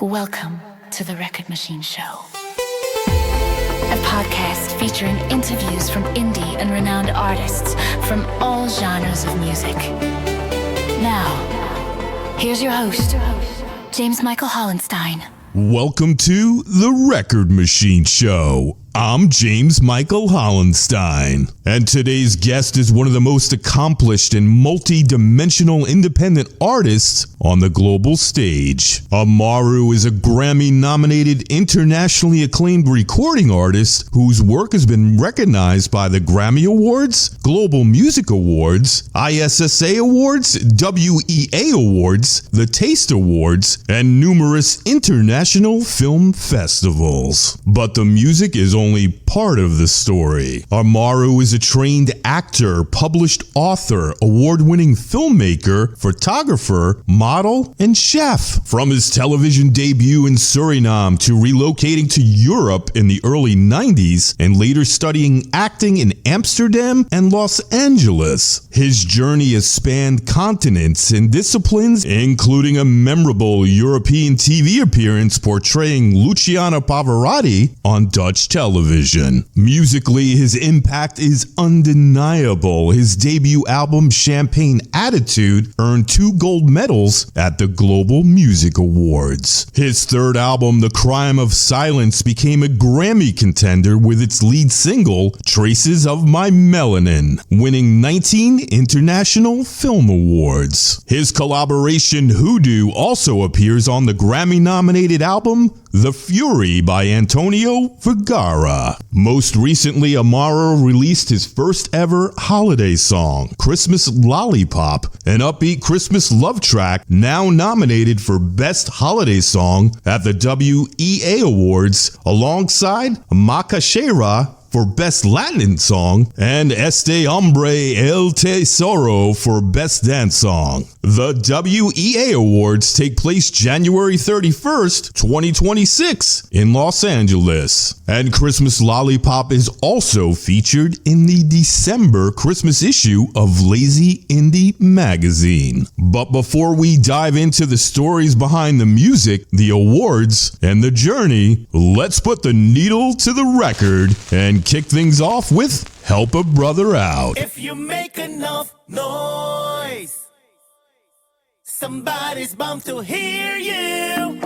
Welcome to the Record Machine Show, a podcast featuring interviews from indie and renowned artists from all genres of music. Now, here's your host, James Michael Hollenstein. Welcome to the Record Machine Show. I'm James Michael Hollenstein, and today's guest is one of the most accomplished and multi-dimensional independent artists on the global stage. Amaru is a Grammy-nominated, internationally acclaimed recording artist whose work has been recognized by the Grammy Awards, Global Music Awards, ISSA Awards, WEA Awards, the Taste Awards, and numerous international film festivals. But the music is only part of the story. Amaru is a trained actor, published author, award-winning filmmaker, photographer, model, and chef. From his television debut in Suriname to relocating to Europe in the early 90s and later studying acting in Amsterdam and Los Angeles, his journey has spanned continents and disciplines, including a memorable European TV appearance portraying Luciano Pavarotti on Dutch television. Musically, his impact is undeniable. His debut album, Champagne Attitude, earned 2 gold medals at the Global Music Awards. His third album, The Crime of Silence, became a Grammy contender with its lead single, Traces of My Melanin, winning 19 International Film Awards. His collaboration, Hoodoo, also appears on the Grammy-nominated album, The Fury by Antonio Vergara. Most recently, Amaru released his first ever holiday song, Christmas Lollipop, an upbeat Christmas love track now nominated for Best Holiday Song at the WEA Awards, alongside Macachera for Best Latin Song and Este Hombre El Tesoro for Best Dance Song. The WEA Awards take place January 31st, 2026 in Los Angeles. And Christmas Lollipop is also featured in the December Christmas issue of Lazy Indie magazine. But before we dive into the stories behind the music, the awards, and the journey, let's put the needle to the record and kick things off with Help a Brother Out. If you make enough noise, somebody's bound to hear you.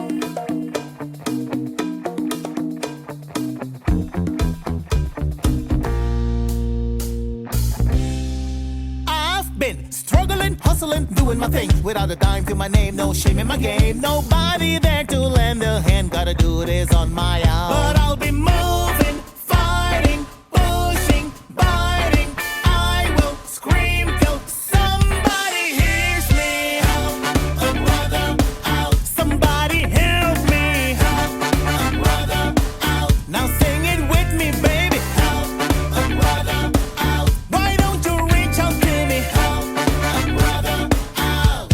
I've been struggling, hustling, doing my thing without a dime to my name, no shame in my game. Nobody there to lend a hand, gotta do this on my own. But I'll be moving, fighting, pushing, biting. I will scream till somebody hears me. Help a brother out. Somebody help me. Help a brother out. Now sing it with me, baby. Help a brother out. Why don't you reach out to me? Help a brother out.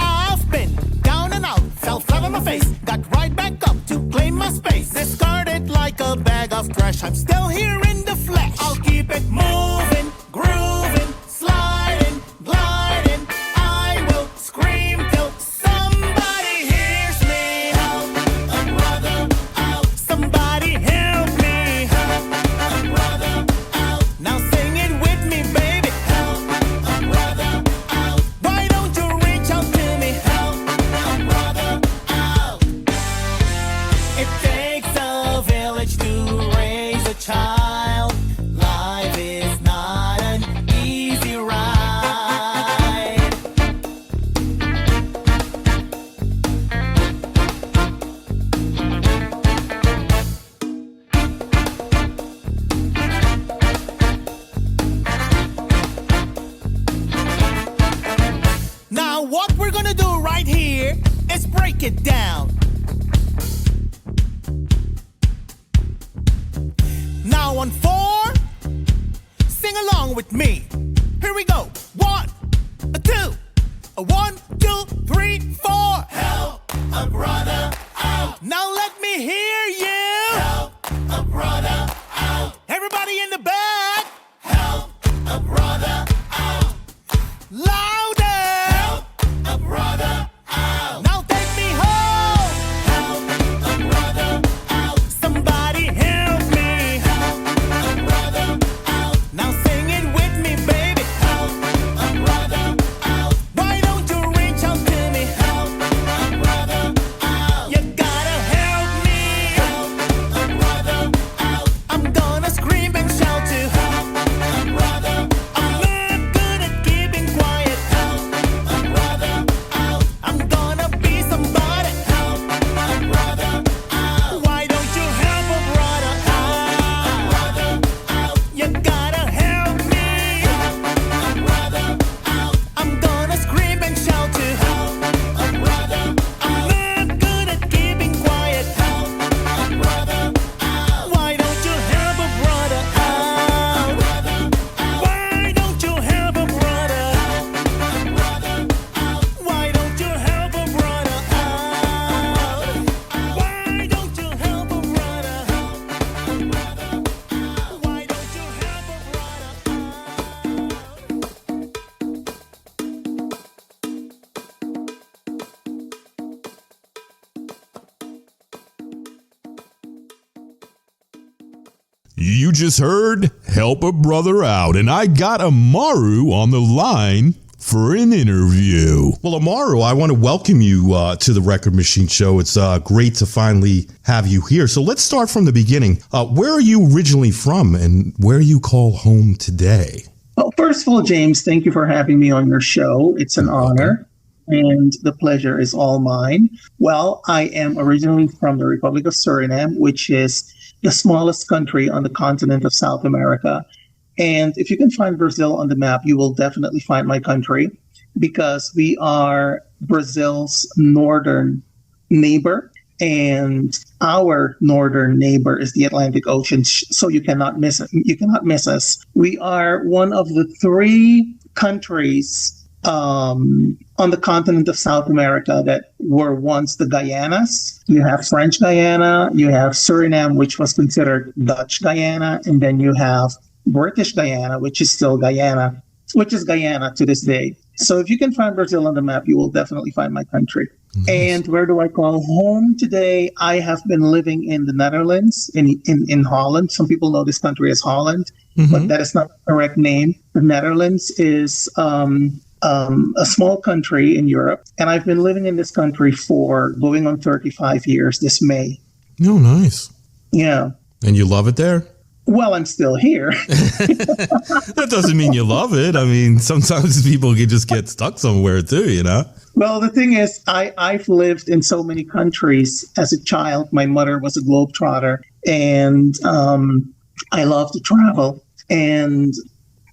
I've been down and out, fell flat on my face, got right back up to claim my space. Discarded like a bag of trash, I'm still here in the flesh. I'll keep it moving, grooving, sliding, gliding. I will scream till somebody hears me. Help a brother out. Somebody help me. Help a brother out. Now sing it with me, baby. Help a brother out. Why don't you reach out to me? Help a brother out. It takes a village to raise a child. Life is not an easy ride. Now what we're gonna do right here is break it down. Now on 4, sing along with me. Here we go. 1, 2, 1, 2, 3, 4. Help a brother out. Now let me hear you. Help a brother out. Everybody in the back. Help a brother out. Louder. You just heard Help a Brother Out, and I got Amaru on the line for an interview. Well, Amaru, I want to welcome you to the Record Machine Show. It's great to finally have you here. So let's start from the beginning. Where are you originally from, and where you call home today? Well, first of all, James, thank you for having me on your show. It's an honor, and the pleasure is all mine. Well, I am originally from the Republic of Suriname, which is the smallest country on the continent of South America. And if you can find Brazil on the map, you will definitely find my country, because we are Brazil's northern neighbor, and our northern neighbor is the Atlantic Ocean. So you cannot miss it. You cannot miss us. We are one of the three countries on the continent of South America that were once the Guyanas. You have French Guyana, you have Suriname, which was considered Dutch Guyana, and then you have British Guyana, which is still Guyana, which is Guyana to this day. So if you can find Brazil on the map, you will definitely find my country. Nice. And where do I call home today? I have been living in the Netherlands, in Holland. Some people know this country as Holland, but that is not the correct name. The Netherlands is a small country in Europe, and I've been living in this country for going on 35 years this May. Oh, nice. Yeah. And you love it there? Well, I'm still here. That doesn't mean you love it. I mean, sometimes people can just get stuck somewhere too, you know? Well, the thing is, I've lived in so many countries as a child. My mother was a globetrotter, and I love to travel. And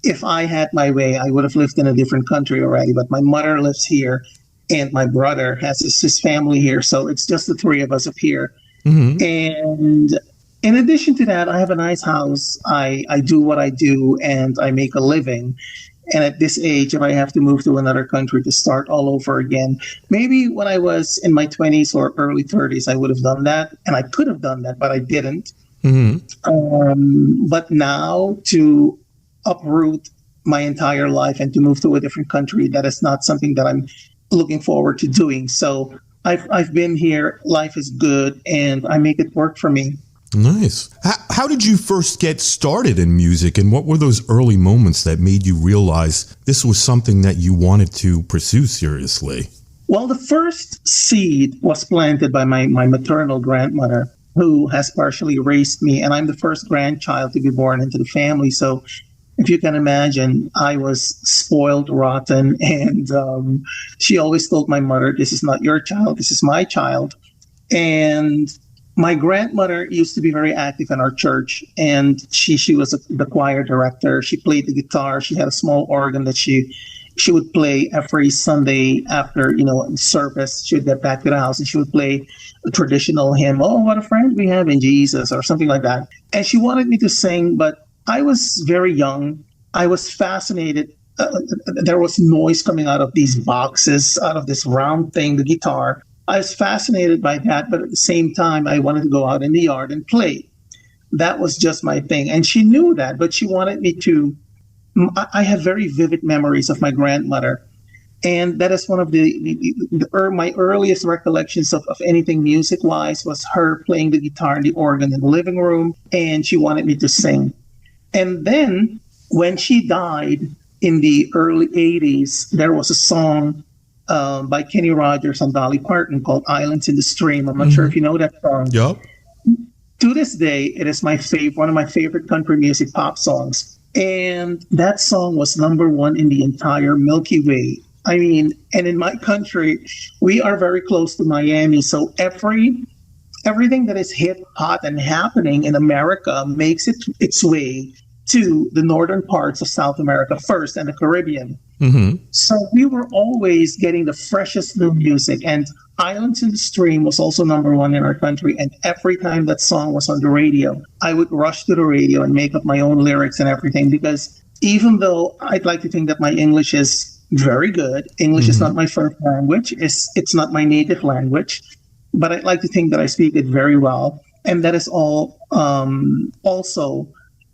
if I had my way, I would have lived in a different country already. But my mother lives here, and my brother has his family here. So it's just the three of us up here. And in addition to that, I have a nice house. I do what I do, and I make a living. And at this age, if I have to move to another country to start all over again, maybe when I was in my 20s or early 30s, I would have done that. And I could have done that, but I didn't. But now to uproot my entire life and to move to a different country, that is not something that I'm looking forward to doing. So I've been here. Life is good, and I make it work for me. Nice. How did you first get started in music, and what were those early moments that made you realize this was something that you wanted to pursue seriously? Well, the first seed was planted by my maternal grandmother, who has partially raised me, and I'm the first grandchild to be born into the family. So if you can imagine, I was spoiled rotten, and she always told my mother, "This is not your child, this is my child." And my grandmother used to be very active in our church, and she was the choir director. She played the guitar. She had a small organ that she would play every Sunday after, service. She would get back to the house and she would play a traditional hymn, "Oh, what a friend we have in Jesus," or something like that. And she wanted me to sing, but I was very young. I was fascinated. There was noise coming out of these boxes, out of this round thing, the guitar. I was fascinated by that, but at the same time, I wanted to go out in the yard and play. That was just my thing. And she knew that, but she wanted me to. I have very vivid memories of my grandmother. And that is one of my earliest recollections of anything music-wise was her playing the guitar and the organ in the living room, and she wanted me to sing. And then when she died in the early 80s, there was a song by Kenny Rogers and Dolly Parton called "Islands in the Stream." I'm not sure if you know that song. Yep. To this day, it is one of my favorite country music pop songs. And that song was number one in the entire Milky Way. I mean, and in my country, we are very close to Miami. So everything that is hip, hot, and happening in America makes its way to the northern parts of South America first and the Caribbean. So we were always getting the freshest new music, and "Islands in the Stream" was also number one in our country. And every time that song was on the radio, I would rush to the radio and make up my own lyrics and everything, because even though I'd like to think that my English is very good, English is not my first language, it's not my native language, but I'd like to think that I speak it very well. And that is all also,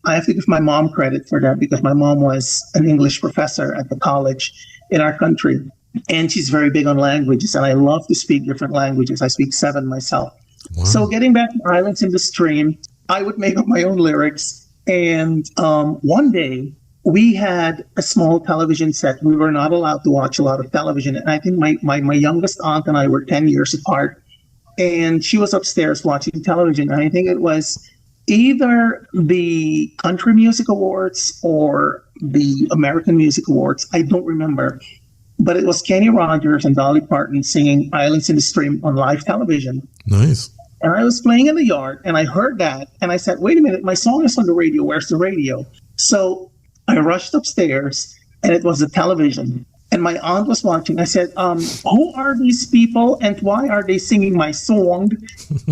I have to give my mom credit for that, because my mom was an English professor at the college in our country. And she's very big on languages, and I love to speak different languages. I speak 7 myself. Wow. So getting back to "Islands in the Stream," I would make up my own lyrics, And one day we had a small television set. We were not allowed to watch a lot of television. And I think my youngest aunt and I were 10 years apart. And she was upstairs watching television. And I think it was either the Country Music Awards or the American Music Awards. I don't remember. But it was Kenny Rogers and Dolly Parton singing Islands in the Stream on live television. Nice. And I was playing in the yard and I heard that. And I said, wait a minute, my song is on the radio. Where's the radio? So I rushed upstairs and it was the television. And my aunt was watching. I said, who are these people and why are they singing my song?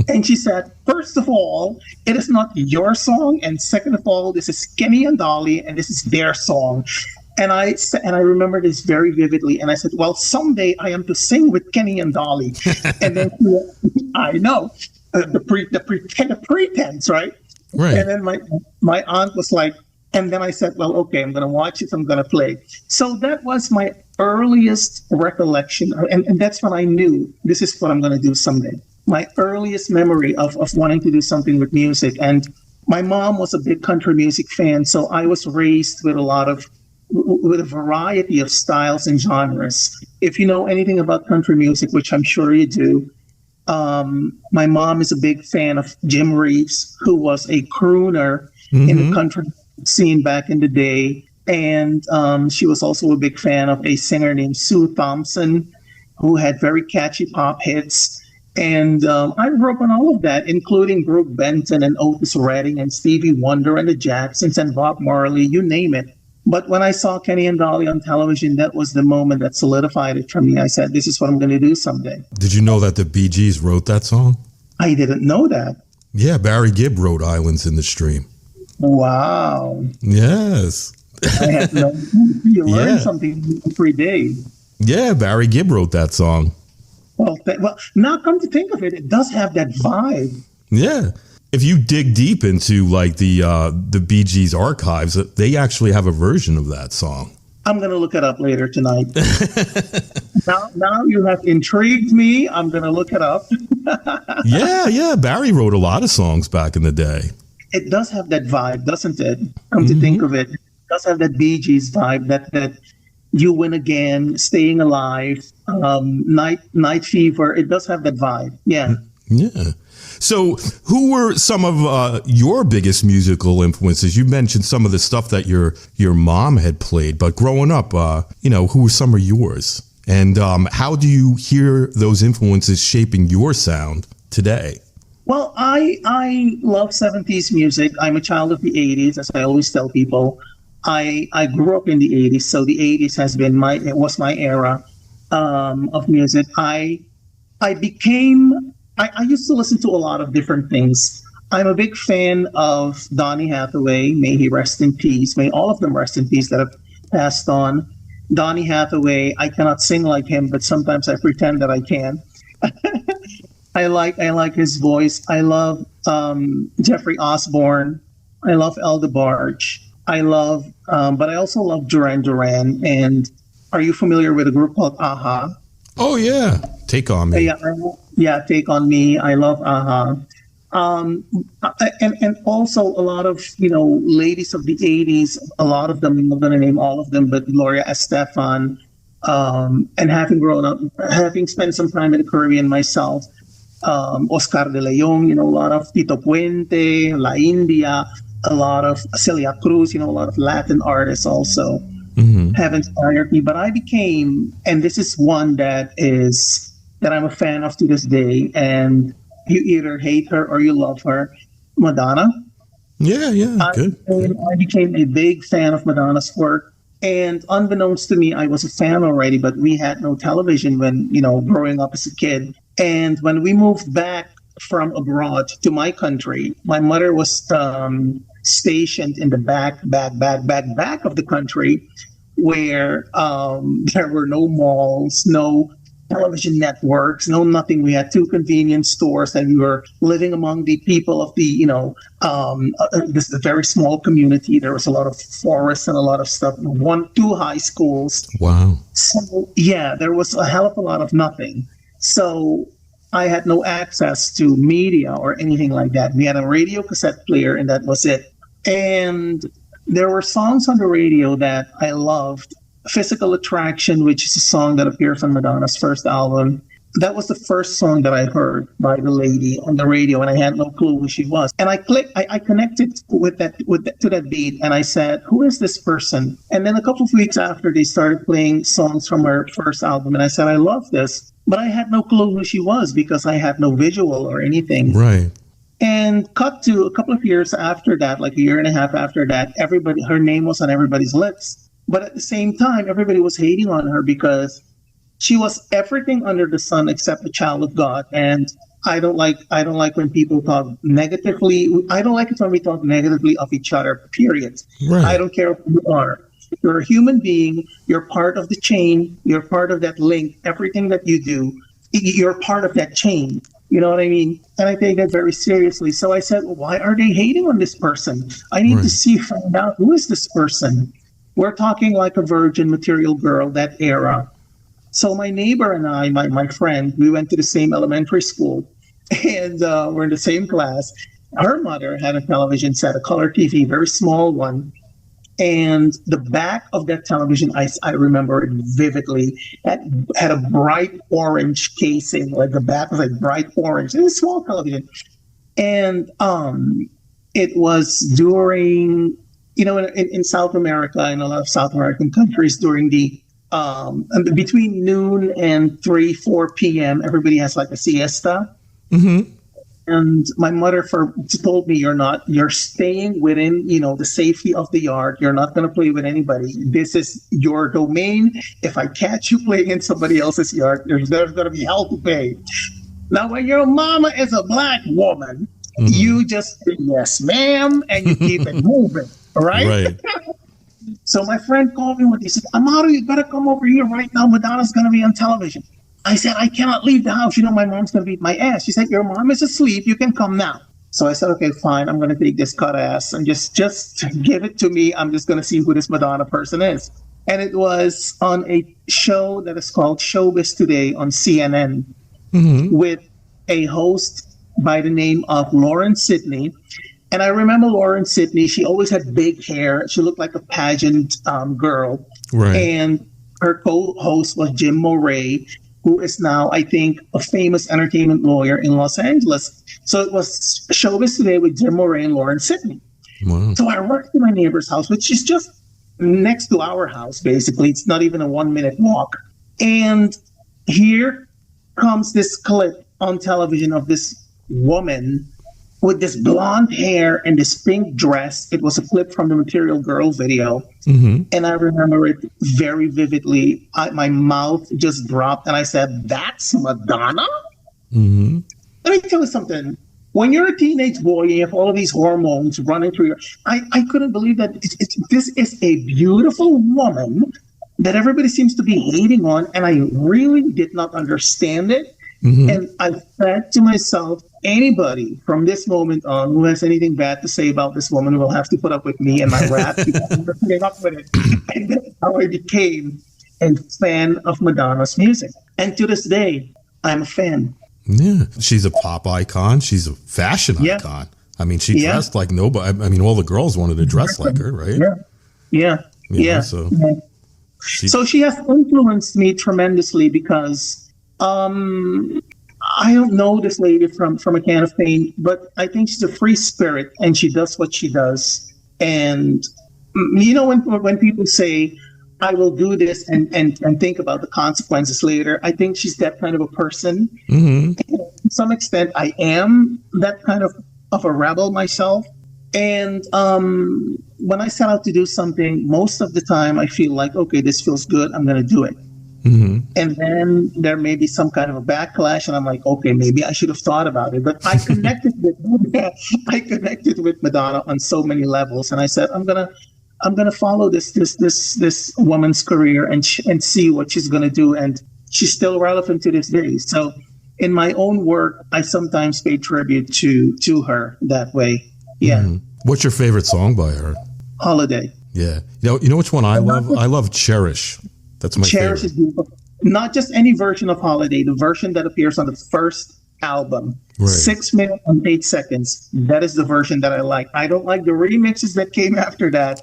And she said, first of all, it is not your song. And second of all, this is Kenny and Dolly and this is their song. And I remember this very vividly. And I said, well, someday I am to sing with Kenny and Dolly. And then I know the pretense, right? Right. And then my aunt was like, and then I said, well, okay, I'm going to watch it. I'm going to play. So that was my earliest recollection. And that's when I knew this is what I'm going to do someday. My earliest memory of wanting to do something with music. And my mom was a big country music fan. So I was raised with a variety of styles and genres. If you know anything about country music, which I'm sure you do, my mom is a big fan of Jim Reeves, who was a crooner in the country scene back in the day. And she was also a big fan of a singer named Sue Thompson, who had very catchy pop hits. And I grew up on all of that, including Brooke Benton and Otis Redding and Stevie Wonder and the Jacksons and Bob Marley, you name it. But when I saw Kenny and Dolly on television, that was the moment that solidified it for me. I said, this is what I'm going to do someday. Did you know that the Bee Gees wrote that song? I didn't know that. Yeah, Barry Gibb wrote Islands in the Stream. Wow. Yes. I had no idea. You learn something every day. Yeah, Barry Gibb wrote that song. Well, now come to think of it, it does have that vibe. Yeah. If you dig deep into like the Bee Gees archives, they actually have a version of that song. I'm going to look it up later tonight. Now you have intrigued me. I'm going to look it up. Yeah. Barry wrote a lot of songs back in the day. It does have that vibe, doesn't it? Come to think of it, it does have that Bee Gees vibe, that You Win Again, Staying Alive, Night Fever. It does have that vibe. Yeah. Yeah. So who were some of your biggest musical influences? You mentioned some of the stuff that your mom had played, but growing up, who were some of yours? And how do you hear those influences shaping your sound today? Well, I love 70s music. I'm a child of the 80s, as I always tell people. I grew up in the 80s, so the 80s was my era of music. I used to listen to a lot of different things. I'm a big fan of Donny Hathaway. May he rest in peace. May all of them rest in peace that have passed on. Donny Hathaway, I cannot sing like him, but sometimes I pretend that I can. I like his voice. I love Jeffrey Osborne. I love El DeBarge. But I also love Duran Duran. And are you familiar with a group called AHA? Oh, yeah. Take On Me. Yeah, Take On Me. I love AHA. And also a lot of, ladies of the 80s, a lot of them, I'm not going to name all of them, but Gloria Estefan. And having spent some time in the Caribbean myself, Oscar de Leon, a lot of Tito Puente, La India, a lot of Celia Cruz, a lot of Latin artists also have inspired me. But I became, and this is one that I'm a fan of to this day, and you either hate her or you love her, Madonna. Yeah, good. I became a big fan of Madonna's work. And unbeknownst to me, I was a fan already, but we had no television when, growing up as a kid. And when we moved back from abroad to my country, my mother was stationed in the back of the country, where there were no malls, no television networks, no nothing. We had 2 convenience stores, and we were living among the people of the, this is a very small community. There was a lot of forests and a lot of stuff. 2 high schools. Wow. So yeah, there was a hell of a lot of nothing. So I had no access to media or anything like that. We had a radio cassette player, and that was it. And there were songs on the radio that I loved. Physical Attraction, which is a song that appears on Madonna's first album. That was the first song that I heard by the lady on the radio, and I had no clue who she was. And I connected to that beat, and I said, "Who is this person?" And then a couple of weeks after, they started playing songs from her first album, and I said, "I love this," but I had no clue who she was because I had no visual or anything. Right. And cut to a couple of years after that, like a year and a half after that, her name was on everybody's lips. But at the same time, everybody was hating on her because she was everything under the sun except a child of God. And I don't like when people talk negatively. I don't like it when we talk negatively of each other, period. Right. I don't care who you are. You're a human being. You're part of the chain. You're part of that link. Everything that you do, you're part of that chain. You know what I mean? And I take that very seriously. So I said, well, why are they hating on this person? I need to find out who is this person. We're talking like a virgin material girl, that era. So my neighbor and I, my friend, we went to the same elementary school, and we're in the same class. Her mother had a television set, a color TV, very small one. And the back of that television, I remember it vividly, had a bright orange casing, like the back was like bright orange. It was a small television. And it was during, in South America, in a lot of South American countries, during the between noon and 4 p.m., everybody has like a siesta. Mm-hmm. And my mother told me, you're staying within, the safety of the yard. You're not going to play with anybody. This is your domain. If I catch you playing in somebody else's yard, there's going to be hell to pay. Now, when your mama is a black woman, you just say, yes, ma'am, and you keep it moving. Right? Right. So my friend called me he said, Amaru, you better come over here right now. Madonna's going to be on television. I said, I cannot leave the house. My mom's going to beat my ass. She said, your mom is asleep. You can come now. So I said, okay, fine. I'm going to take this cut ass and just give it to me. I'm just going to see who this Madonna person is. And it was on a show that is called Showbiz Today on CNN with a host by the name of Lauren Sidney. And I remember Lauren Sidney. She always had big hair. She looked like a pageant girl. Right. And her co-host was Jim Moray, who is now, I think, a famous entertainment lawyer in Los Angeles. So it was Showbiz Today with Jim Moray and Lauren Sidney. Wow. So I worked in my neighbor's house, which is just next to our house, basically. It's not even a 1-minute walk. And here comes this clip on television of this woman with this blonde hair and this pink dress. It was a clip from the Material Girl video. Mm-hmm. And I remember it very vividly. My mouth just dropped and I said, that's Madonna? Mm-hmm. Let me tell you something. When you're a teenage boy, you have all of these hormones running through I couldn't believe that this is a beautiful woman that everybody seems to be hating on. And I really did not understand it. Mm-hmm. And I said to myself, anybody from this moment on who has anything bad to say about this woman will have to put up with me and my rap. Putting up with it. And that's how I became a fan of Madonna's music. And to this day, I'm a fan. Yeah, she's a pop icon. She's a fashion icon. I mean, she dressed like nobody. I mean, all the girls wanted to dress like her, right? Yeah. So she has influenced me tremendously because I don't know this lady from a can of paint, but I think she's a free spirit and she does what she does. And when people say, I will do this and think about the consequences later, I think she's that kind of a person. Mm-hmm. To some extent, I am that kind of a rebel myself. And when I set out to do something, most of the time I feel like, okay, this feels good. I'm going to do it. Mm-hmm. And then there may be some kind of a backlash, and I'm like, okay, maybe I should have thought about it. But I connected with Madonna on so many levels, and I said, I'm gonna follow this woman's career and see what she's gonna do, and she's still relevant to this day. So, in my own work, I sometimes pay tribute to her that way. Yeah. Mm-hmm. What's your favorite song by her? Holiday. Yeah. You know which one I love? I love Cherish. That's my Cherish favorite. Is beautiful. Not just any version of Holiday, the version that appears on the first album. Right. 6 minutes and 8 seconds. That is the version that I like. I don't like the remixes that came after that.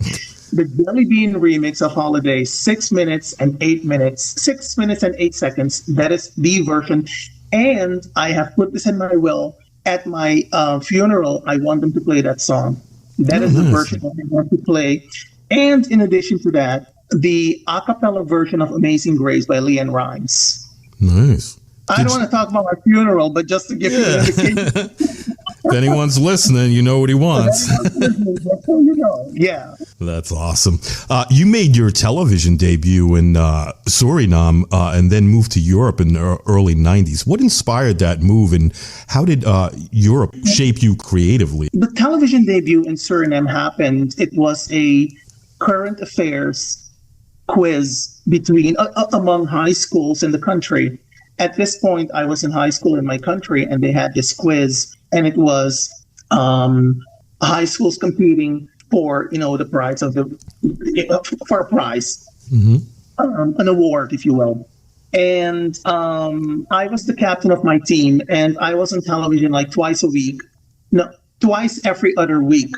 The Jelly Bean remix of Holiday, 6 minutes and 8 minutes, 6 minutes and 8 seconds. That is the version. And I have put this in my will. At my funeral, I want them to play that song. That is the version that I want to play. And in addition to that, the a cappella version of Amazing Grace by Leanne Rimes. Nice. I don't want to talk about my funeral, but just to give you an indication. If anyone's listening, you know what he wants. Yeah. That's awesome. You made your television debut in Suriname and then moved to Europe in the early 90s. What inspired that move, and how did Europe shape you creatively? The television debut in Suriname happened. It was a current affairs quiz among high schools in the country. At this point, I was in high school in my country, and they had this quiz, and it was high schools competing for, the prize for a prize, an award, if you will. And I was the captain of my team, and I was on television like twice every other week,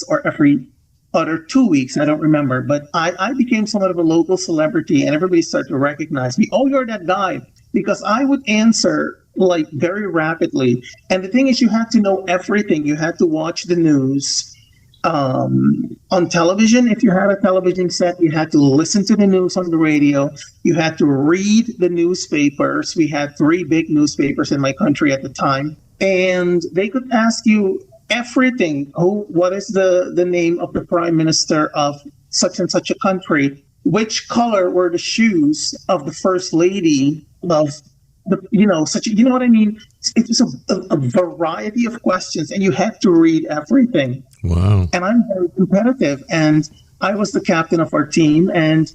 or every other 2 weeks, I don't remember, but I became somewhat of a local celebrity, and everybody started to recognize me. Oh, you're that guy, because I would answer like very rapidly. And the thing is, you had to know everything. You had to watch the news on television. If you had a television set, you had to listen to the news on the radio. You had to read the newspapers. We had 3 big newspapers in my country at the time, and they could ask you everything. What is the name of the prime minister of such and such a country? Which color were the shoes of the first lady of what I mean? It was a variety of questions, and you had to read everything. Wow. And I'm very competitive, and I was the captain of our team. And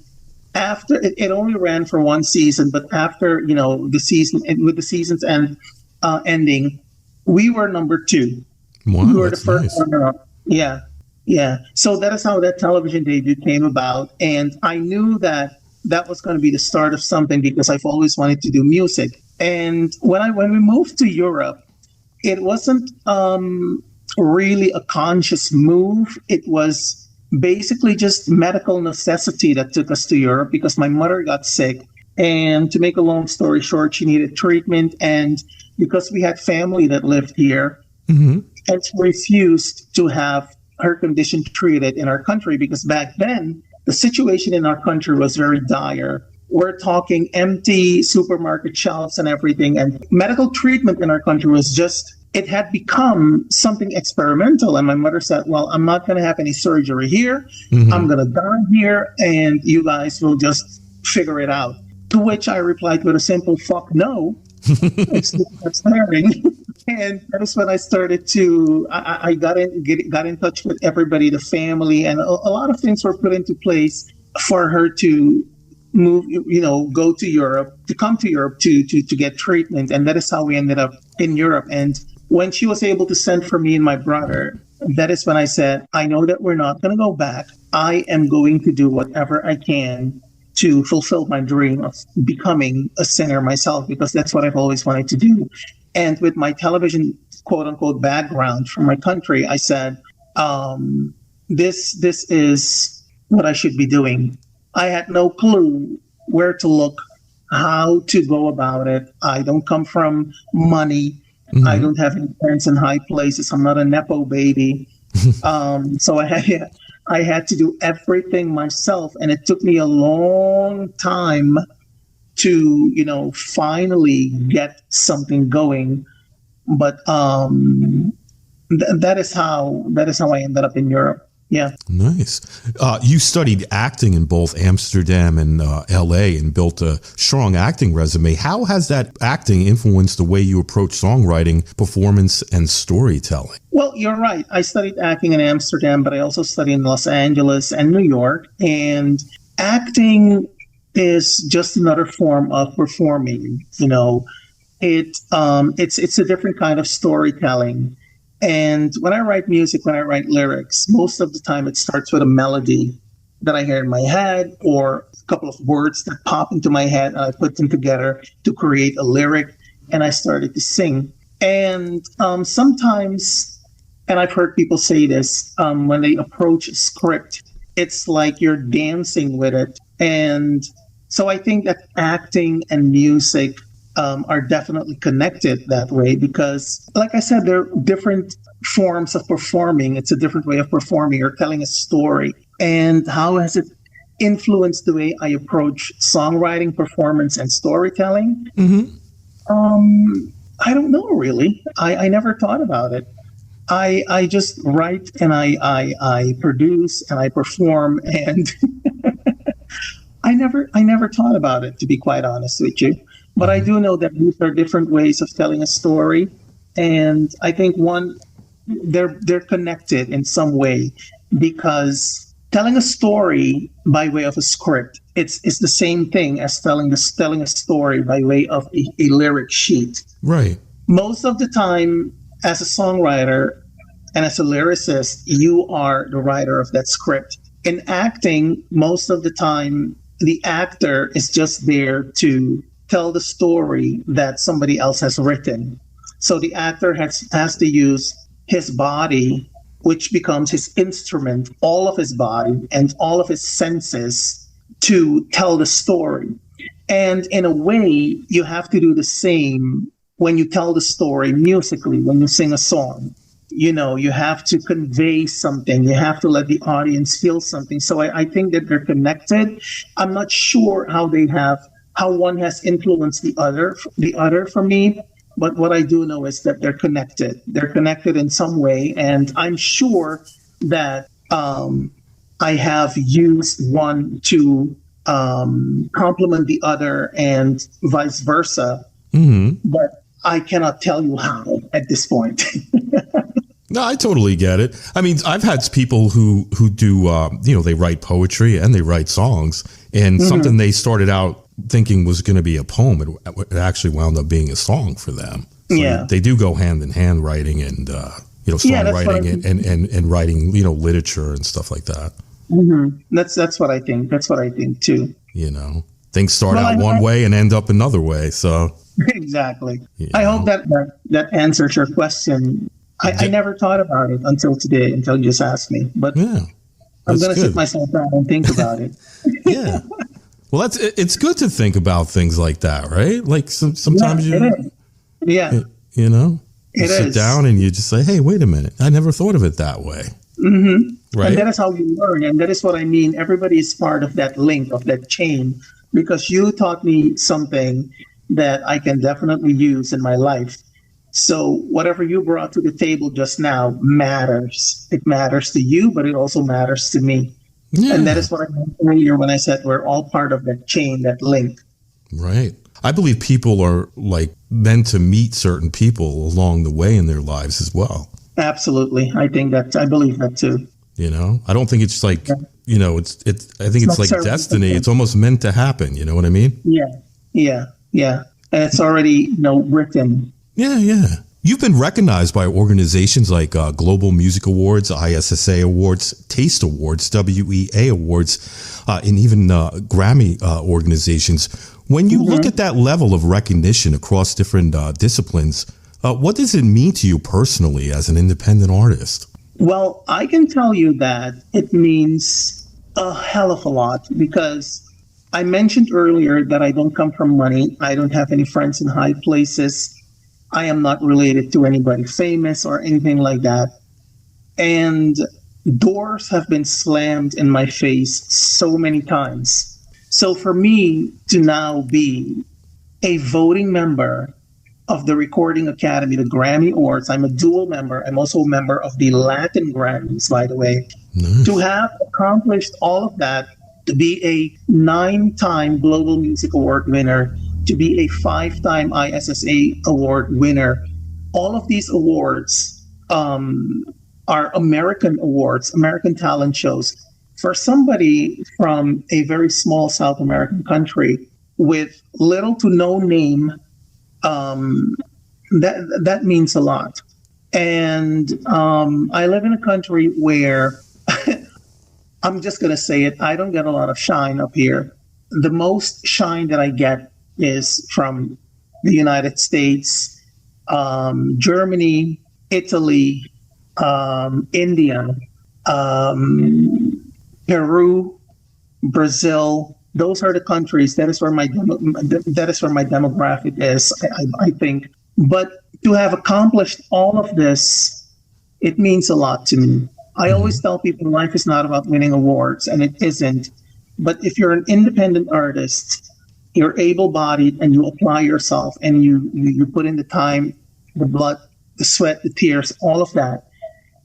after it only ran for 1 season, but after, the season, with the season's ending, we were number 2. Wow, we were the first nice. runner-up. Yeah. So that is how that television debut came about. And I knew that was going to be the start of something, because I've always wanted to do music. And when we moved to Europe, it wasn't really a conscious move. It was basically just medical necessity that took us to Europe, because my mother got sick. And to make a long story short, she needed treatment. And because we had family that lived here, and she refused to have her condition treated in our country, because back then the situation in our country was very dire. We're talking empty supermarket shelves and everything, and medical treatment in our country was it had become something experimental. And my mother said, well, I'm not going to have any surgery here. I'm going to die here, and you guys will just figure it out. To which I replied with a simple fuck no. It's tiring. And that was when I started to, I got in touch with everybody, the family, and a lot of things were put into place for her to move, go to Europe, to come to Europe to get treatment. And that is how we ended up in Europe. And when she was able to send for me and my brother, that is when I said, I know that we're not going to go back. I am going to do whatever I can to fulfill my dream of becoming a singer myself, because that's what I've always wanted to do. And with my television, quote unquote, background from my country, I said, this is what I should be doing. I had no clue where to look, how to go about it. I don't come from money. I don't have any parents in high places. I'm not a Nepo baby. So I had to do everything myself. And it took me a long time to, finally get something going. But that is how I ended up in Europe. Yeah. Nice. You studied acting in both Amsterdam and LA and built a strong acting resume. How has that acting influenced the way you approach songwriting, performance, and storytelling? Well, you're right. I studied acting in Amsterdam, but I also studied in Los Angeles and New York. And acting is just another form of performing. It's a different kind of storytelling. And when I write music, when I write lyrics, most of the time it starts with a melody that I hear in my head, or a couple of words that pop into my head, and I put them together to create a lyric. and I started to sing. And sometimes, and I've heard people say this, when they approach a script, it's like you're dancing with it. And so I think that acting and music are definitely connected that way because, like I said, there are different forms of performing. It's a different way of performing or telling a story. And how has it influenced the way I approach songwriting, performance, and storytelling? I don't know, really. I never thought about it. I just write and I produce and I perform, and I never thought about it, to be quite honest with you. But I do know that these are different ways of telling a story, and I think they're connected in some way, because telling a story by way of a script, it's the same thing as telling a story by way of a lyric sheet. Right. Most of the time, as a songwriter and as a lyricist, you are the writer of that script. In acting, most of the time, the actor is just there to tell the story that somebody else has written. So the actor has to use his body, which becomes his instrument, all of his body and all of his senses to tell the story. And in a way, you have to do the same when you tell the story musically, when you sing a song. You have to convey something. You have to let the audience feel something. So I think that they're connected. I'm not sure how one has influenced the other for me. But what I do know is that they're connected. They're connected in some way. And I'm sure that I have used one to complement the other and vice versa. Mm-hmm. But I cannot tell you how at this point. No, I totally get it. I mean, I've had people who do, they write poetry and they write songs, and something they started out thinking was going to be a poem, it actually wound up being a song for them. So yeah, they do go hand in hand, writing and songwriting and writing literature and stuff like that. Mm-hmm. That's what I think. That's what I think too. Things start out one way and end up another way. So exactly. I hope that answers your question. I never thought about it until today, until you just asked me. But yeah, I'm going to sit myself down and think about it. Yeah. Well, it's good to think about things like that, right? Like sometimes you sit down and you just say, hey, wait a minute. I never thought of it that way. Mm-hmm. Right. And that is how you learn. And that is what I mean. Everybody is part of that link, of that chain, because you taught me something that I can definitely use in my life. So whatever you brought to the table just now matters. It matters to you, but it also matters to me. Yeah. And that is what I meant earlier when I said we're all part of that chain, that link. Right. I believe people are meant to meet certain people along the way in their lives as well. Absolutely. I believe that too. I don't think it's I think it's like destiny. It's almost meant to happen. You know what I mean? Yeah. And it's already, written. Yeah. You've been recognized by organizations like Global Music Awards, ISSA Awards, Taste Awards, WEA Awards, and even Grammy organizations. When you look at that level of recognition across different disciplines, what does it mean to you personally as an independent artist? Well, I can tell you that it means a hell of a lot, because I mentioned earlier that I don't come from money. I don't have any friends in high places. I am not related to anybody famous or anything like that. And doors have been slammed in my face so many times. So for me to now be a voting member of the Recording Academy, the Grammy Awards, I'm a dual member. I'm also a member of the Latin Grammys, by the way. Nice. To have accomplished all of that, to be a 9-time Global Music Award winner, to be a 5-time ISSA Award winner. All of these awards are American awards, American talent shows. For somebody from a very small South American country with little to no name, that means a lot. And I live in a country where, I'm just going to say it, I don't get a lot of shine up here. The most shine that I get is from the United States, Germany, Italy, India, Peru, Brazil. Those are the countries. That is where my demographic is, I think. But to have accomplished all of this, it means a lot to me. I always tell people life is not about winning awards, and it isn't. But if you're an independent artist, you're able-bodied, and you apply yourself, and you put in the time, the blood, the sweat, the tears, all of that,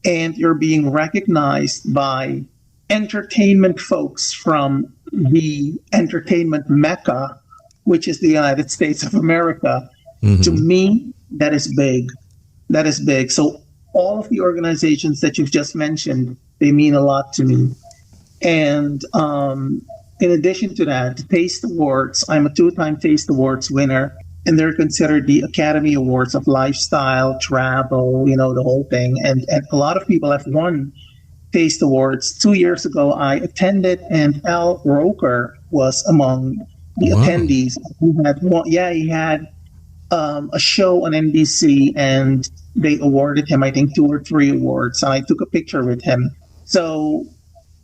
and you're being recognized by entertainment folks from the entertainment mecca, which is the United States of America, to me, that is big. That is big. So all of the organizations that you've just mentioned, they mean a lot to me. And in addition to that, the Taste Awards, I'm a 2-time Taste Awards winner, and they're considered the Academy Awards of lifestyle, travel, the whole thing. And a lot of people have won Taste Awards. 2 years ago, I attended, and Al Roker was among the attendees. He had a show on NBC, and they awarded him, I think, 2 or 3 awards. And I took a picture with him. So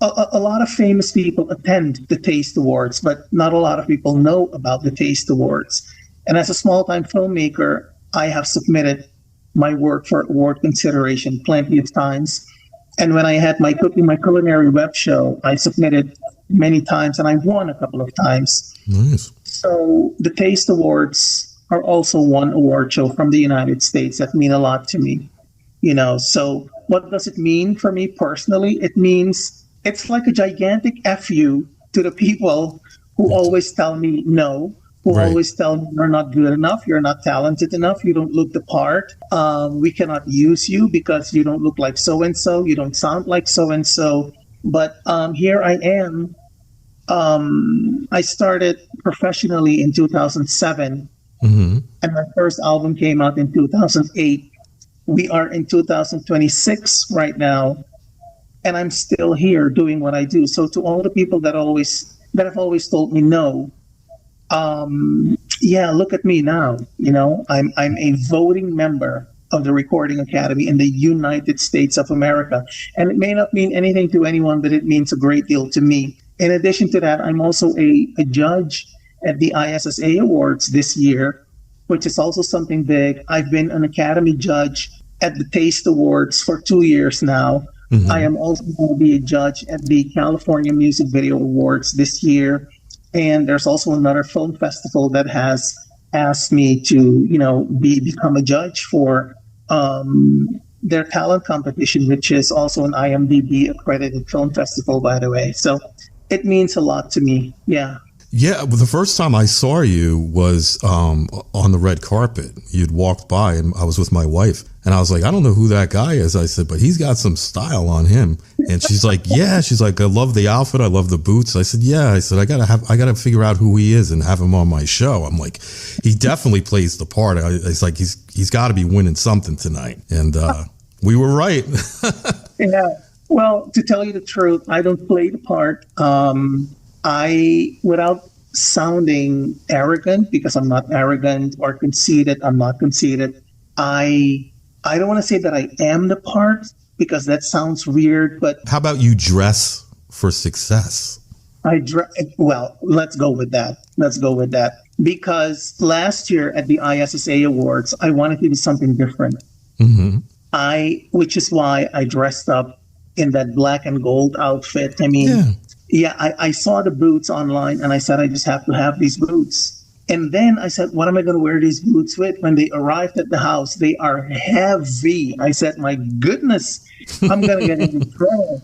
a lot of famous people attend the Taste Awards, but not a lot of people know about the Taste Awards. And as a small-time filmmaker, I have submitted my work for award consideration plenty of times. And when I had my culinary web show, I submitted many times, and I won a couple of times. Nice. So the Taste Awards are also one award show from the United States that mean a lot to me. So what does it mean for me personally? It means it's like a gigantic FU to the people who always tell me no, who always tell me you're not good enough, you're not talented enough, you don't look the part, we cannot use you because you don't look like so-and-so, you don't sound like so-and-so. But here I am. I started professionally in 2007, and my first album came out in 2008. We are in 2026 right now, and I'm still here doing what I do. So to all the people that have always told me no, look at me now. I'm a voting member of the Recording Academy in the United States of America. And it may not mean anything to anyone, but it means a great deal to me. In addition to that, I'm also a judge at the ISSA Awards this year, which is also something big. I've been an Academy judge at the Taste Awards for 2 years now. I am also going to be a judge at the California Music Video Awards this year. And there's also another film festival that has asked me to, become a judge for their talent competition, which is also an IMDb accredited film festival, by the way. So it means a lot to me. Yeah. Yeah, well, the first time I saw you was on the red carpet. You'd walked by, and I was with my wife, and I was like, I don't know who that guy is. I said, but he's got some style on him. And she's like, yeah. She's like, I love the outfit. I love the boots. I said, yeah. I said, I gotta figure out who he is and have him on my show. I'm like, he definitely plays the part. It's like he's got to be winning something tonight, and we were right. Yeah. Well, to tell you the truth, I don't play the part. Without sounding arrogant, because I'm not arrogant, or conceited, I'm not conceited. I don't want to say that I am the part, because that sounds weird, but how about you dress for success? Well, let's go with that. Because last year at the ISSA Awards, I wanted to do something different. Which is why I dressed up in that black and gold outfit. I mean, I saw the boots online, and I said, I just have to have these boots. And then I said, what am I going to wear these boots with? When they arrived at the house, they are heavy. I said, my goodness, I'm going to get in trouble.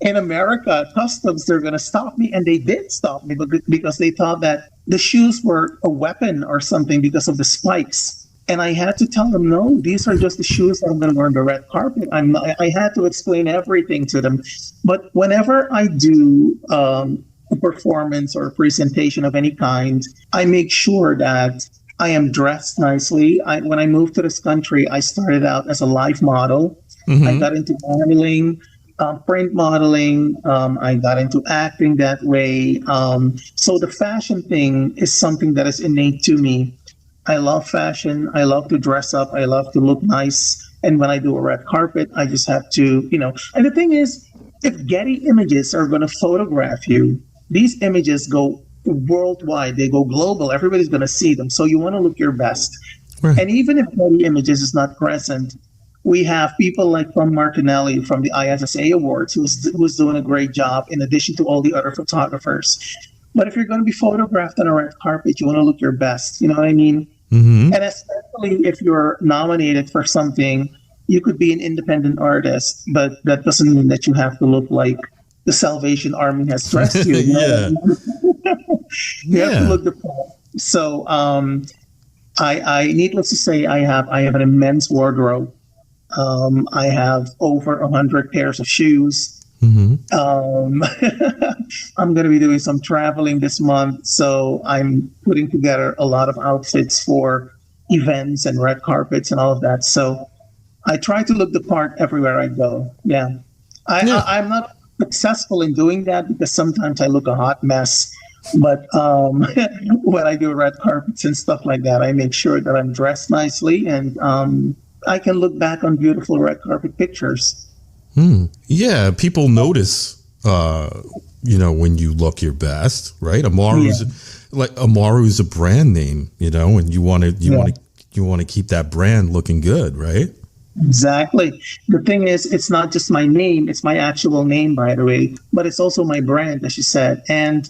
In America, customs, they're going to stop me. And they did stop me because they thought that the shoes were a weapon or something because of the spikes. And I had to tell them, no, these are just the shoes that I'm going to wear on the red carpet. I had to explain everything to them. But whenever I do a performance or a presentation of any kind, I make sure that I am dressed nicely. When I moved to this country, I started out as a life model. I got into modeling, print modeling. I got into acting that way. So the fashion thing is something that is innate to me. I love fashion. I love to dress up. I love to look nice. And when I do a red carpet, I just have to, and the thing is, if Getty Images are going to photograph you, these images go worldwide. They go global. Everybody's going to see them. So you want to look your best. Right. And even if Getty Images is not present, we have people like Tom Martinelli from the ISSA Awards, who's doing a great job in addition to all the other photographers. But if you're going to be photographed on a red carpet, you want to look your best. You know what I mean? Mm-hmm. And especially if you're nominated for something, you could be an independent artist, but that doesn't mean that you have to look like the Salvation Army has dressed you. Yeah. You have to look the part. So I needless to say, I have an immense wardrobe. I have over 100 pairs of shoes. Mm-hmm. I'm going to be doing some traveling this month, so I'm putting together a lot of outfits for events and red carpets and all of that. So I try to look the part everywhere I go. Yeah. I'm not successful in doing that because sometimes I look a hot mess. But when I do red carpets and stuff like that, I make sure that I'm dressed nicely and I can look back on beautiful red carpet pictures. Yeah, people notice, when you look your best, right? Amaru's a brand name, and you want to keep that brand looking good, right? Exactly. The thing is, it's not just my name; it's my actual name, by the way, but it's also my brand, as you said, and.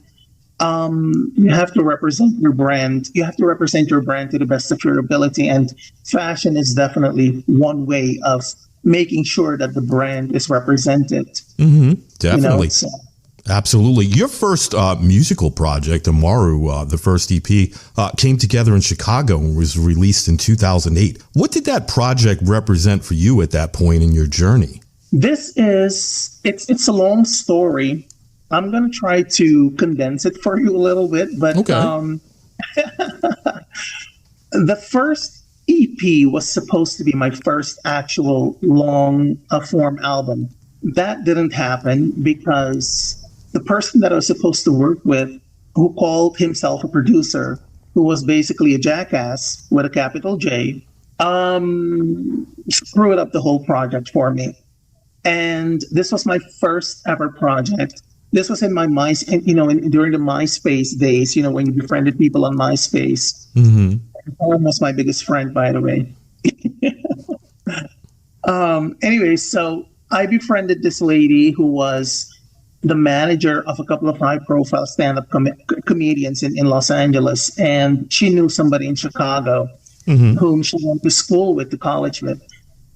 You have to represent your brand. You have to represent your brand to the best of your ability. And fashion is definitely one way of making sure that the brand is represented. Mm-hmm. Definitely. Absolutely. Your first musical project, Amaru, the first EP, came together in Chicago and was released in 2008. What did that project represent for you at that point in your journey? It's a long story. I'm going to try to condense it for you a little bit, but okay. The first EP was supposed to be my first actual long form album. That didn't happen because the person that I was supposed to work with, who called himself a producer, who was basically a jackass with a capital J, screwed up the whole project for me. And this was my first ever project. This was in my during the MySpace days, when you befriended people on MySpace. Mm-hmm. Aaron was my biggest friend, by the way. Anyway, so I befriended this lady who was the manager of a couple of high-profile stand-up comedians in Los Angeles, and she knew somebody in Chicago whom she went to school with, to college with.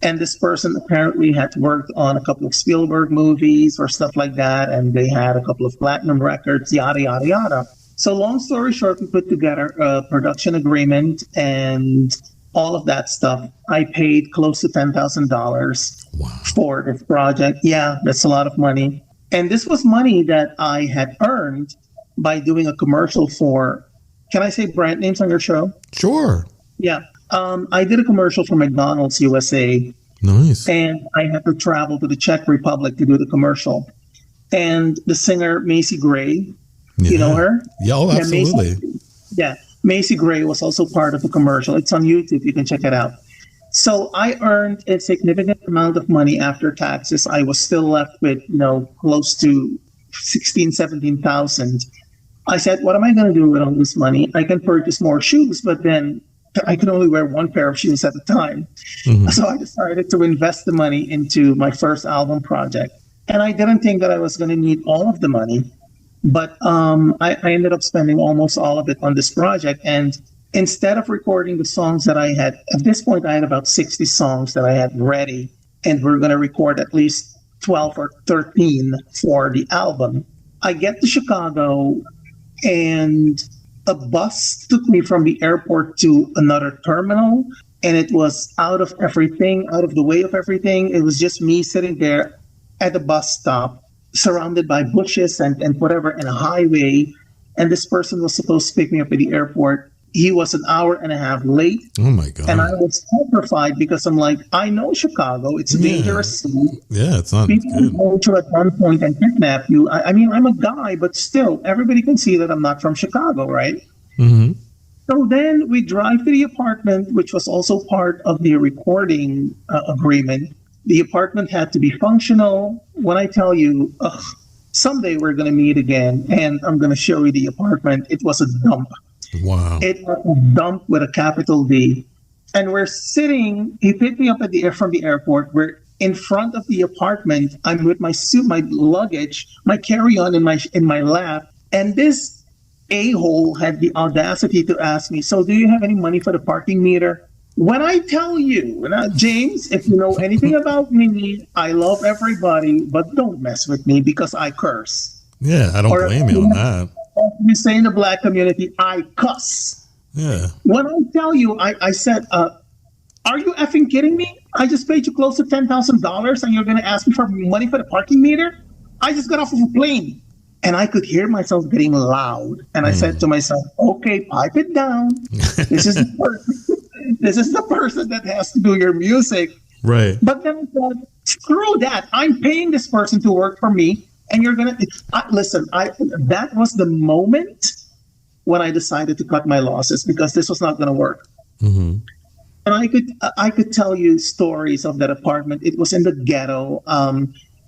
And this person apparently had worked on a couple of Spielberg movies or stuff like that, and they had a couple of platinum records, yada, yada, yada. So long story short, we put together a production agreement and all of that stuff. I paid close to $10,000 for this project. Yeah, that's a lot of money. And this was money that I had earned by doing a commercial for, can I say brand names on your show? Sure. Yeah. I did a commercial for McDonald's USA. Nice. And I had to travel to the Czech Republic to do the commercial. And the singer, Macy Gray, you know her? Yeah, absolutely. Macy Gray was also part of the commercial. It's on YouTube. You can check it out. So I earned a significant amount of money after taxes. I was still left with, close to 16,000, 17,000. I said, what am I going to do with all this money? I can purchase more shoes, but then I could only wear one pair of shoes at a time. Mm-hmm. So I decided to invest the money into my first album project. And I didn't think that I was going to need all of the money, but I ended up spending almost all of it on this project. And instead of recording the songs that I had, at this point, I had about 60 songs that I had ready, and we're going to record at least 12 or 13 for the album. I get to Chicago, and a bus took me from the airport to another terminal, and it was out of the way of everything. It was just me sitting there at the bus stop, surrounded by bushes and whatever, and a highway. And this person was supposed to pick me up at the airport. He was an hour and a half late. Oh, my God. And I was terrified because I'm like, I know Chicago. It's a dangerous city. Yeah, it's not people good. People hold you at gunpoint and kidnap you. I mean, I'm a guy, but still, everybody can see that I'm not from Chicago, right? Mm-hmm. So then we drive to the apartment, which was also part of the recording agreement. The apartment had to be functional. When I tell you, someday we're going to meet again and I'm going to show you the apartment, it was a dump. Wow. It was a dump with a capital D. And we're sitting, he picked me up from the airport. We're in front of the apartment. I'm with my suit, my luggage, my carry-on in my lap. And this a-hole had the audacity to ask me, so do you have any money for the parking meter? When I tell you, James, if you know anything about me, I love everybody, but don't mess with me because I curse. Yeah, I don't blame you on that. You say in the black community, I cuss. Yeah. When I tell you, I said, are you effing kidding me? I just paid you close to $10,000 and you're going to ask me for money for the parking meter? I just got off of a plane. And I could hear myself getting loud. And I said to myself, okay, pipe it down. This is the person that has to do your music. Right. But then I thought, screw that. I'm paying this person to work for me. And you're going to listen. That was the moment when I decided to cut my losses because this was not going to work. Mm-hmm. And I could tell you stories of that apartment. It was in the ghetto.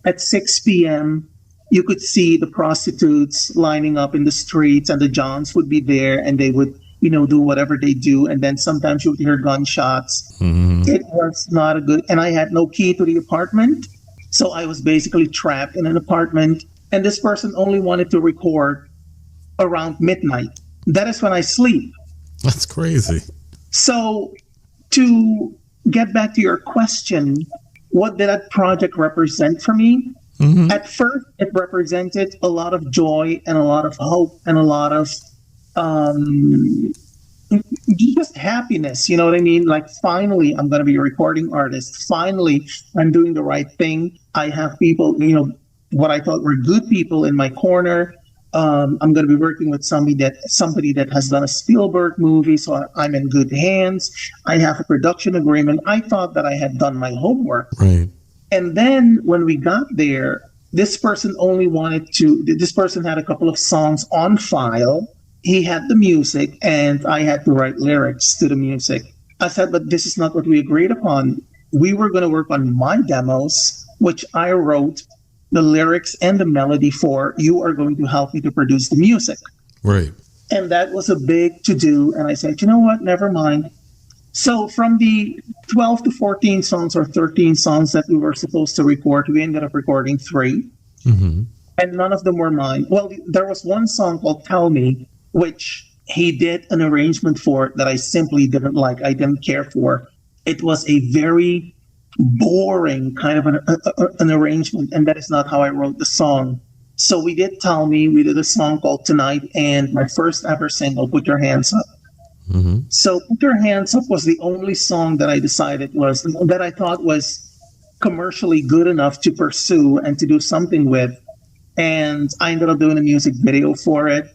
At 6 p.m., you could see the prostitutes lining up in the streets, and the Johns would be there, and they would, do whatever they do. And then sometimes you would hear gunshots. Mm-hmm. It was not a good. And I had no key to the apartment. So I was basically trapped in an apartment, and this person only wanted to record around midnight. That is when I sleep. That's crazy. So to get back to your question, what did that project represent for me? Mm-hmm. At first, it represented a lot of joy and a lot of hope and a lot of just happiness. You know what I mean? Like, finally, I'm going to be a recording artist. Finally, I'm doing the right thing. I have people, what I thought were good people in my corner. I'm going to be working with somebody that has done a Spielberg movie, so I'm in good hands. I have a production agreement. I thought that I had done my homework. Right. And then when we got there, this person had a couple of songs on file. He had the music, and I had to write lyrics to the music. I said, but this is not what we agreed upon. We were going to work on my demos, which I wrote the lyrics and the melody for. You are going to help me to produce the music. Right. And that was a big to-do. And I said, you know what? Never mind. So from the 12 to 14 songs or 13 songs that we were supposed to record, we ended up recording 3. Mm-hmm. And none of them were mine. Well, there was one song called Tell Me, which he did an arrangement for that I simply didn't like. I didn't care for. It was a very boring kind of an arrangement, and that is not how I wrote the song. So we did Tell Me. We did a song called Tonight, and my first ever single, Put Your Hands Up. Mm-hmm. So Put Your Hands Up was the only song that I decided that I thought was commercially good enough to pursue and to do something with. And I ended up doing a music video for it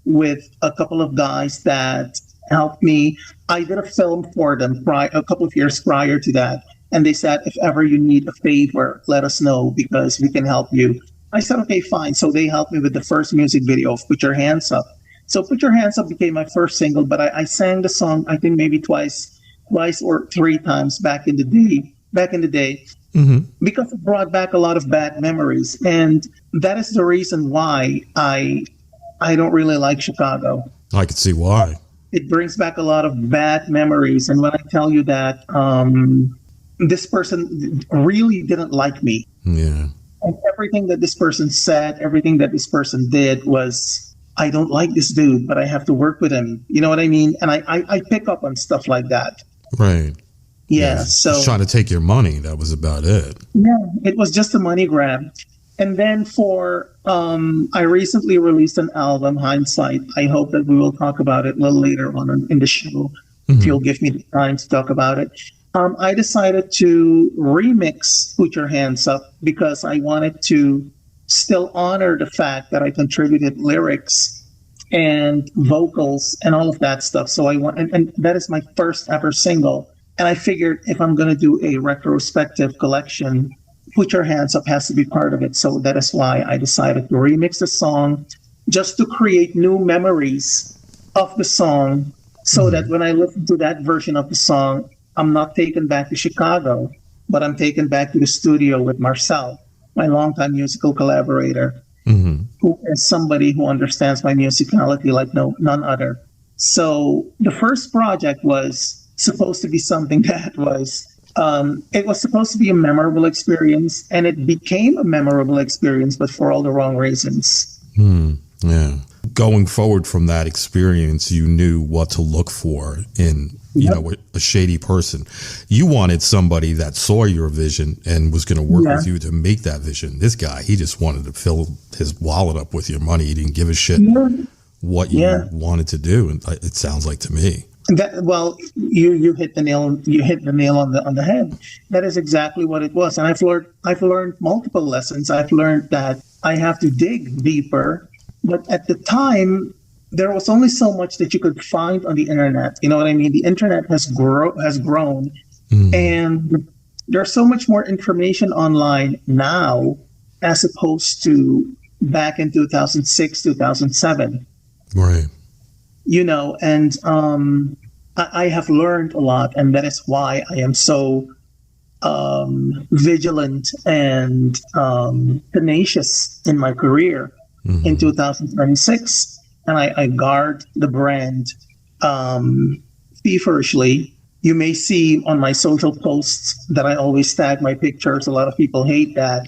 with a couple of guys that helped me. I did a film for them a couple of years prior to that. And they said, if ever you need a favor, let us know because we can help you. I said, okay, fine. So they helped me with the first music video of Put Your Hands Up. So Put Your Hands Up became my first single, but I sang the song, I think maybe twice or 3 times back in the day, mm-hmm. because it brought back a lot of bad memories. And that is the reason why I don't really like Chicago. I could see why. It brings back a lot of bad memories. And when I tell you that this person really didn't like me. Yeah. And everything that this person said, everything that this person did was, I don't like this dude, but I have to work with him. You know what I mean? And I pick up on stuff like that. Right. Yeah. So just trying to take your money. That was about it. Yeah, it was just a money grab. And then I recently released an album, Hindsight. I hope that we will talk about it a little later on in the show, mm-hmm. if you'll give me the time to talk about it. I decided to remix Put Your Hands Up because I wanted to still honor the fact that I contributed lyrics and vocals and all of that stuff. So and that is my first ever single. And I figured if I'm going to do a retrospective collection, Put Your Hands Up has to be part of it. So that is why I decided to remix the song just to create new memories of the song so that when I listen to that version of the song, I'm not taken back to Chicago, but I'm taken back to the studio with Marcel, my longtime musical collaborator, who is somebody who understands my musicality like none other. So the first project was supposed to be something that was, it was supposed to be a memorable experience, and it became a memorable experience, but for all the wrong reasons. Yeah. Going forward from that experience, you knew what to look for in, you know, a shady person. You wanted somebody that saw your vision and was going to work with you to make that vision. This guy, he just wanted to fill his wallet up with your money. He didn't give a shit what you wanted to do. And it sounds like to me. Well, you hit the nail. You hit the nail on the head. That is exactly what it was. And I've learned multiple lessons. I've learned that I have to dig deeper. But at the time, there was only so much that you could find on the internet. You know what I mean? The internet has grown, and there's so much more information online now as opposed to back in 2006, 2007. Right. You know, and I have learned a lot, and that is why I am so vigilant and tenacious in my career. In 2026, and I guard the brand feverishly. You may see on my social posts that I always tag my pictures. A lot of people hate that.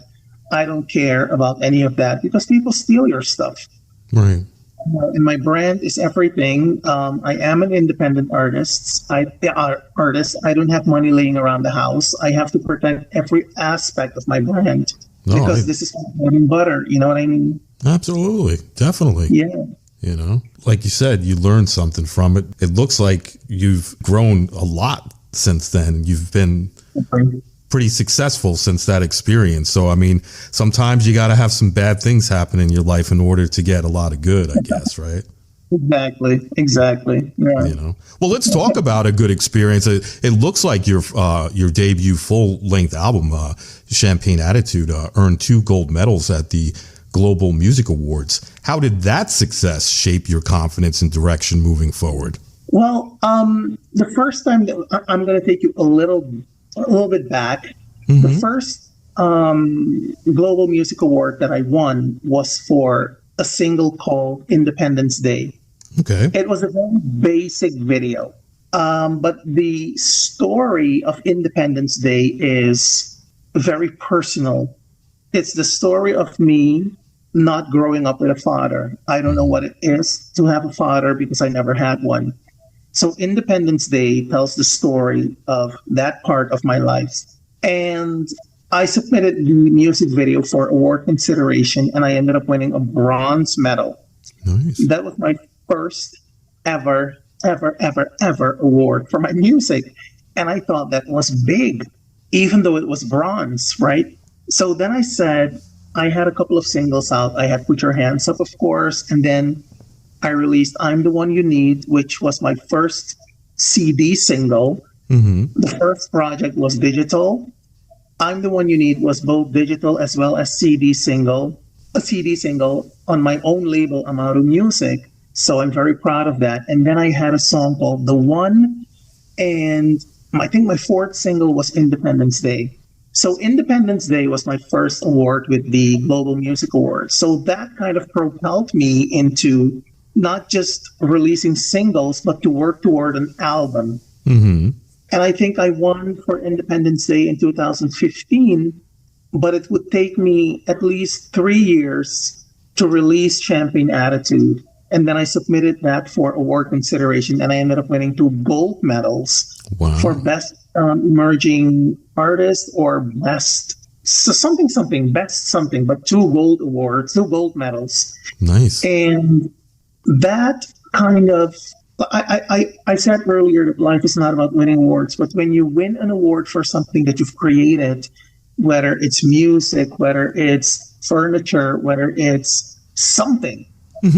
I don't care about any of that because people steal your stuff. Right. And my brand is everything. I am an independent artist. I don't have money laying around the house. I have to protect every aspect of my brand because this is my bread and butter. You know what I mean? Absolutely. Definitely. Yeah. You know, like you said, you learned something from it. It looks like you've grown a lot since then. You've been pretty successful since that experience. So, I mean, sometimes you got to have some bad things happen in your life in order to get a lot of good, I guess, right? Exactly. Yeah. You know, well, let's talk about a good experience. It looks like your debut full-length album, Champagne Attitude, earned 2 gold medals at the Global Music Awards. How did that success shape your confidence and direction moving forward? Well, the first time that I'm going to take you a little bit back. The first Global Music Award that I won was for a single called Independence Day. Okay. It was a very basic video, but the story of Independence Day is very personal. It's the story of me not growing up with a father. I don't know what it is to have a father because I never had one. So Independence Day tells the story of that part of my life. And I submitted the music video for award consideration, and I ended up winning a bronze medal. Nice. That was my first ever award for my music. And I thought that was big, even though it was bronze, right? So then I said, I had a couple of singles out. I had Put Your Hands Up, of course, and then I released I'm the One You Need, which was my first CD single. The first project was digital. I'm the One You Need was both digital as well as a CD single on my own label, Amaru Music. So I'm very proud of that. And then I had a song called The One, and I think my 4th single was Independence Day. So Independence Day was my first award with the Global Music Awards. So that kind of propelled me into not just releasing singles, but to work toward an album. And I think I won for Independence Day in 2015, but it would take me at least 3 years to release Champagne Attitude. And then I submitted that for award consideration, and I ended up winning 2 gold medals for Best Emerging Artist or Best best something, but 2 gold awards, 2 gold medals. Nice. And that kind of, I said earlier that life is not about winning awards, but when you win an award for something that you've created, whether it's music, whether it's furniture, whether it's something,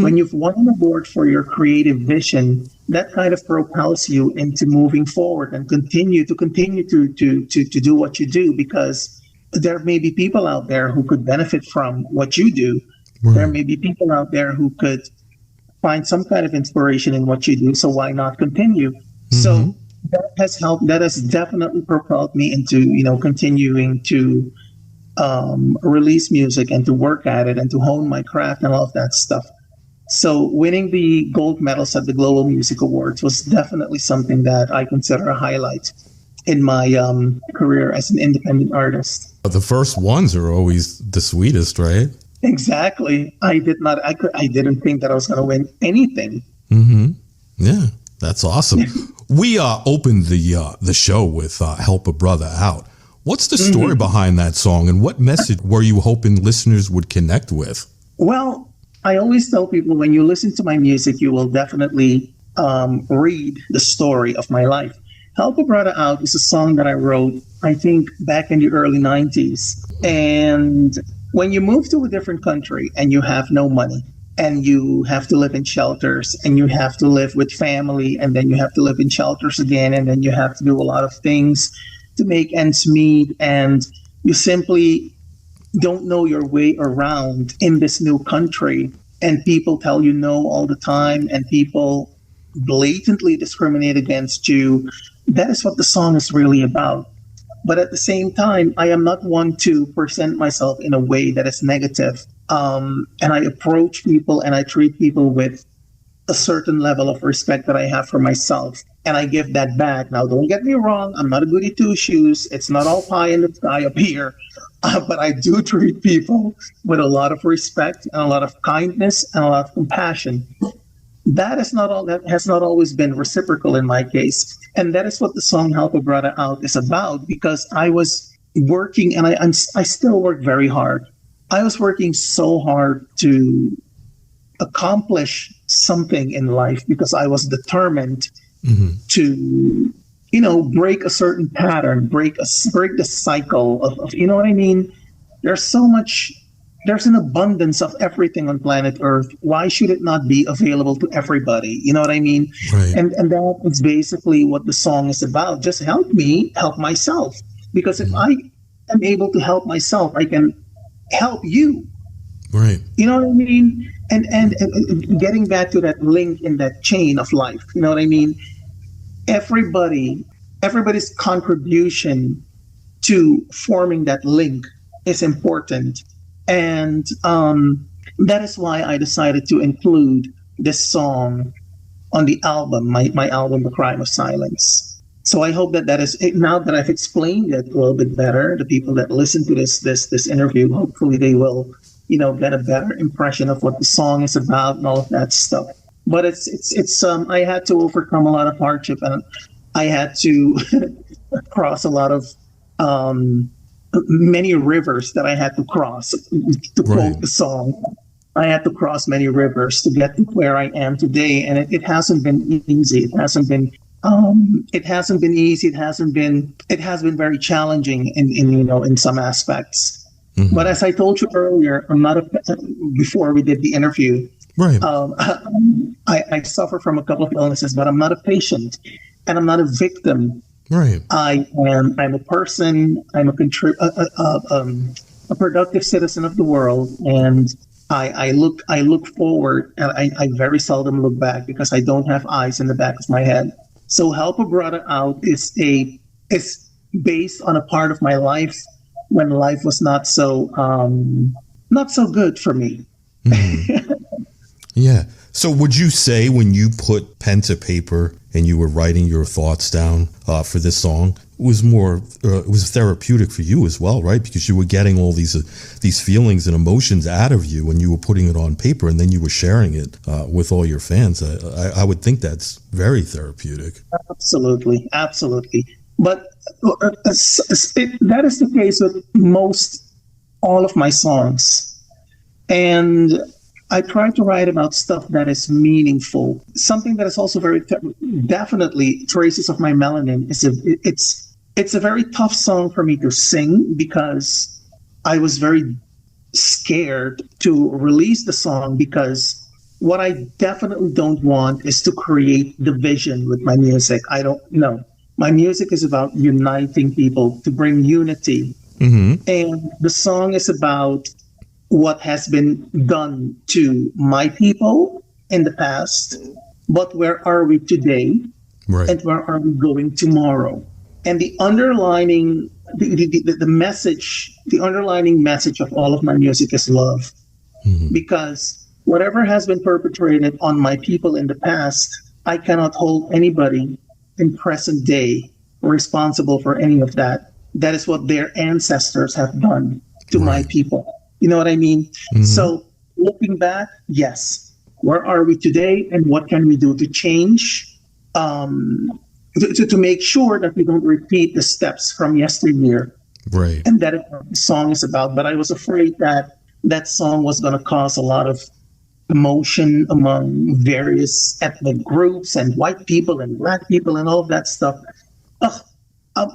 when you've won an award for your creative vision, that kind of propels you into moving forward and continue to do what you do, because there may be people out there who could benefit from what you do. There may be people out there who could find some kind of inspiration in what you do. So why not continue? So that has helped. That has definitely propelled me into, continuing to release music and to work at it and to hone my craft and all of that stuff. So winning the gold medals at the Global Music Awards was definitely something that I consider a highlight in my career as an independent artist. The first ones are always the sweetest, right? Exactly. I didn't think that I was going to win anything. Yeah, that's awesome. We opened the show with Help a Brother Out. What's the story behind that song, and what message were you hoping listeners would connect with? Well, I always tell people, when you listen to my music, you will definitely read the story of my life. Help a Brother Out is a song that I wrote, I think, back in the early 90s. And when you move to a different country and you have no money, and you have to live in shelters, and you have to live with family, and then you have to live in shelters again, and then you have to do a lot of things to make ends meet, and you simply don't know your way around in this new country, and people tell you no all the time, and people blatantly discriminate against you. That is what the song is really about. But at the same time, I am not one to present myself in a way that is negative. And I approach people and I treat people with a certain level of respect that I have for myself. And I give that back. Now, don't get me wrong. I'm not a goody two-shoes. It's not all pie in the sky up here. But I do treat people with a lot of respect and a lot of kindness and a lot of compassion. That has not always been reciprocal in my case. And that is what the song Help a Brother Out is about, because I was working, and I still work very hard. I was working so hard to accomplish something in life because I was determined to, break a certain pattern, break the cycle of, you know what I mean? There's an abundance of everything on planet Earth. Why should it not be available to everybody? You know what I mean? Right. And that is basically what the song is about. Just help me help myself. Because if I am able to help myself, I can help you. Right. You know what I mean? And getting back to that link in that chain of life, you know what I mean? Everybody's contribution to forming that link is important. And that is why I decided to include this song on the album, my album, The Crime of Silence. So I hope that is, now that I've explained it a little bit better, the people that listen to this interview, hopefully they will, get a better impression of what the song is about and all of that stuff. But it's I had to overcome a lot of hardship, and I had to cross a lot of many rivers that I had to cross to quote the song. I had to cross many rivers to get to where I am today, and it hasn't been easy. It hasn't been easy. It has been very challenging in some aspects. But as I told you earlier, before we did the interview, right. I suffer from a couple of illnesses, but I'm not a patient, and I'm not a victim. Right. I'm a person. I'm a productive citizen of the world, and I look forward, and I very seldom look back because I don't have eyes in the back of my head. So Help a Brother Out is based on a part of my life when life was not so good for me. Yeah. So would you say when you put pen to paper and you were writing your thoughts down for this song, it was therapeutic for you as well, right? Because you were getting all these feelings and emotions out of you when you were putting it on paper, and then you were sharing it with all your fans. I would think that's very therapeutic. Absolutely. But that is the case with all of my songs. And I try to write about stuff that is meaningful. Something that is also very definitely traces of my melanin. It's a very tough song for me to sing because I was very scared to release the song, because what I definitely don't want is to create division with my music. I don't know. My music is about uniting people, to bring unity. And the song is about what has been done to my people in the past, but where are we today? Right. And where are we going tomorrow? And the underlining the underlining message of all of my music is love. Because whatever has been perpetrated on my people in the past, I cannot hold anybody in present day responsible for any of that. That is what their ancestors have done to my people. You know what I mean? So looking back, yes, where are we today and what can we do to change? To make sure that we don't repeat the steps from yesteryear. Right. And that is what the song is about. But I was afraid that that song was going to cause a lot of emotion among various ethnic groups and white people and black people and all of that stuff.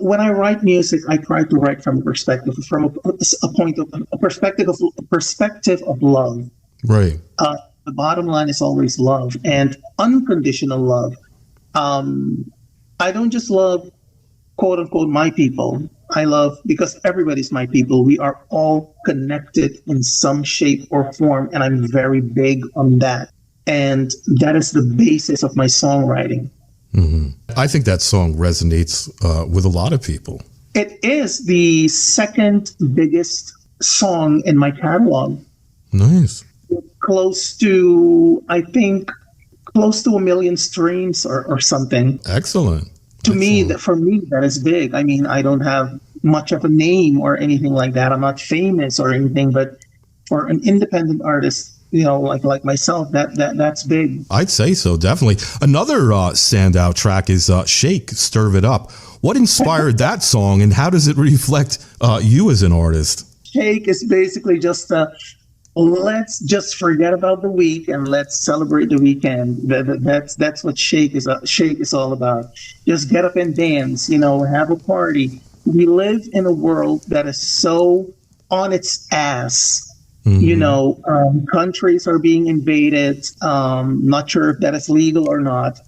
When I write music, I try to write from a perspective of love. Right. The bottom line is always love and unconditional love. I don't just love, quote unquote, my people. I love, because everybody's my people. We are all connected in some shape or form, and I'm very big on that. And that is the basis of my songwriting. I think that song resonates with a lot of people. It is the second biggest song in my catalog. Nice. Close to 1 million streams or something. Excellent. For me, that is big. I mean, I don't have much of a name or anything like that. I'm not famous or anything, but for an independent artist, like myself, that's big. I'd say so, definitely. Another standout track is Shake, Stir It Up. What inspired that song, and how does it reflect you as an artist? Shake is basically just let's just forget about the week and let's celebrate the weekend. That's what Shake is all about. Just get up and dance, have a party. We live in a world that is so on its ass. Countries are being invaded. Not sure if that is legal or not,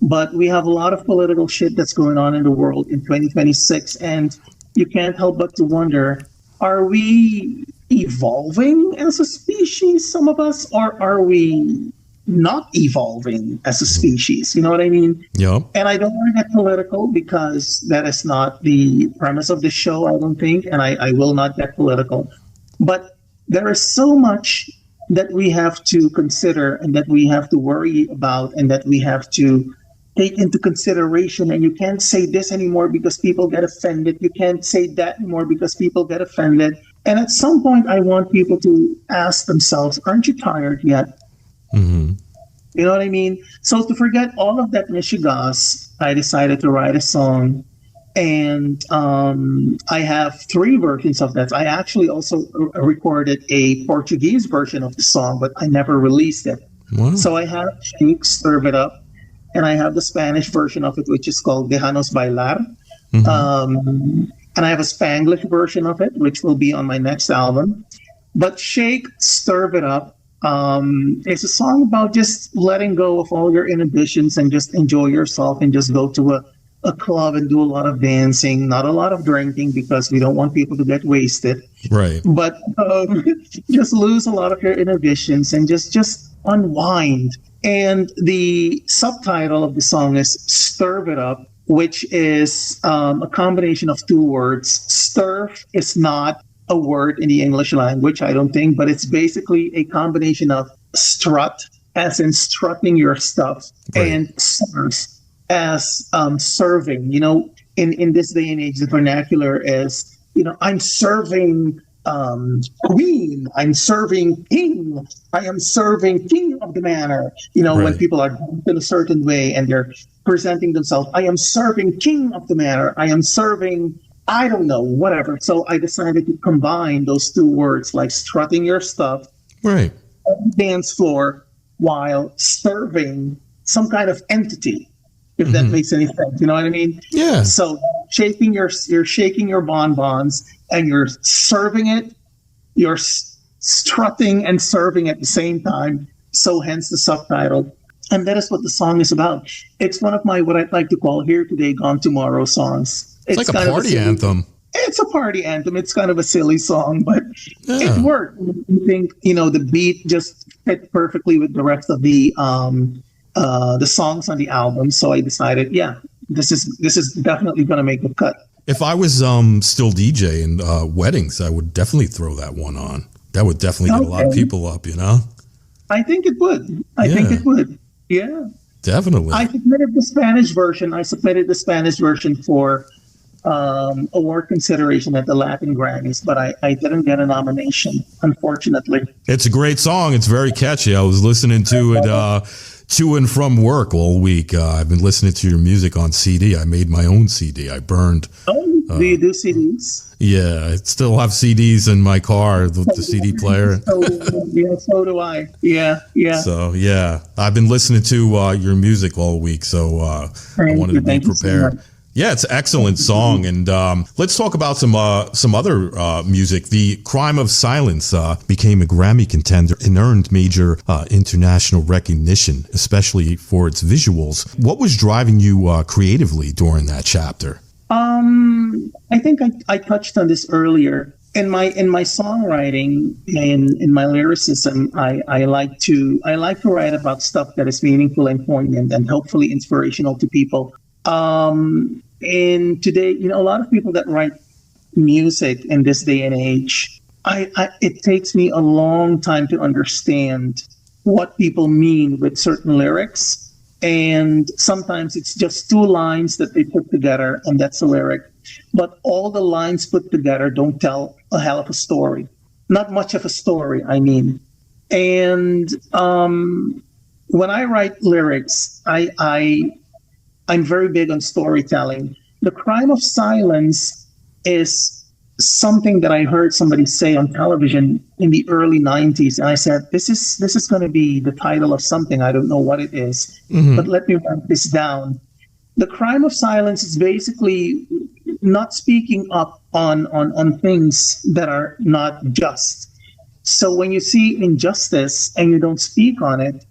but we have a lot of political shit that's going on in the world in 2026, and you can't help but to wonder, are we evolving as a species, some of us, or are we not evolving as a species? You know what I mean? Yeah. And I don't want to get political because that is not the premise of the show, I don't think, and I will not get political. But there is so much that we have to consider and that we have to worry about and that we have to take into consideration. And you can't say this anymore because people get offended. You can't say that anymore because people get offended. And at some point, I want people to ask themselves, aren't you tired yet? You know what I mean? So to forget all of that mishigas, I decided to write a song. And I have 3 versions of that. I actually also recorded a Portuguese version of the song, but I never released it. Wow. So I have Shake, Stir It Up, and I have the Spanish version of it, which is called Déjanos Bailar. And I have a Spanglish version of it, which will be on my next album. But Shake, Stir It Up is a song about just letting go of all your inhibitions and just enjoy yourself and just go to a club and do a lot of dancing, not a lot of drinking because we don't want people to get wasted. Right. But just lose a lot of your inhibitions and just unwind. And the subtitle of the song is Stir It Up, which is a combination of 2 words. Stir is not a word in the English language, I don't think, but it's basically a combination of strut, as in strutting your stuff, and serve, as serving. In this day and age, the vernacular is, I'm serving queen, I'm serving king, I am serving king of the manor. When people are in a certain way and they're presenting themselves, I am serving king of the manor, I am serving, I don't know, whatever. So I decided to combine those 2 words, like strutting your stuff right on the dance floor while serving some kind of entity, if that makes any sense. You know what I mean? Yeah. So you're shaking your bonbons and you're serving it, you're strutting and serving at the same time. So hence the subtitle. And that is what the song is about. It's one of my, what I'd like to call Here Today, Gone Tomorrow songs. It's like a party anthem. It's a party anthem. It's kind of a silly song, but Yeah. it worked. I think, the beat just fit perfectly with the rest of the songs on the album. So I decided, this is definitely going to make the cut. If I was still DJing weddings, I would definitely throw that one on. That would definitely get a lot of people up, I think it would. I think it would. Yeah. Definitely. I submitted the Spanish version for award consideration at the Latin Grammys, but I didn't get a nomination, unfortunately. It's a great song. It's very catchy. I was listening to it to and from work all week. I've been listening to your music on CD. I made my own CD. I burned. Oh, do you do CDs? Yeah, I still have CDs in my car, the CD player. So do I. Yeah. So, yeah, I've been listening to your music all week, so I wanted to be prepared. Yeah, it's an excellent song. And let's talk about some other music. The Crime of Silence became a Grammy contender and earned major international recognition, especially for its visuals. What was driving you creatively during that chapter? I think I touched on this earlier. In my songwriting, in my lyricism, I like to write about stuff that is meaningful and poignant and hopefully inspirational to people. And today, a lot of people that write music in this day and age, it takes me a long time to understand what people mean with certain lyrics. And sometimes it's just two lines that they put together, and that's a lyric. But all the lines put together don't tell a hell of a story. Not much of a story, I mean. And when I write lyrics, I'm very big on storytelling. The Crime of Silence is something that I heard somebody say on television in the early 90s. And I said, this is going to be the title of something. I don't know what it is, but let me write this down. The Crime of Silence is basically not speaking up on things that are not just. So when you see injustice and you don't speak on it,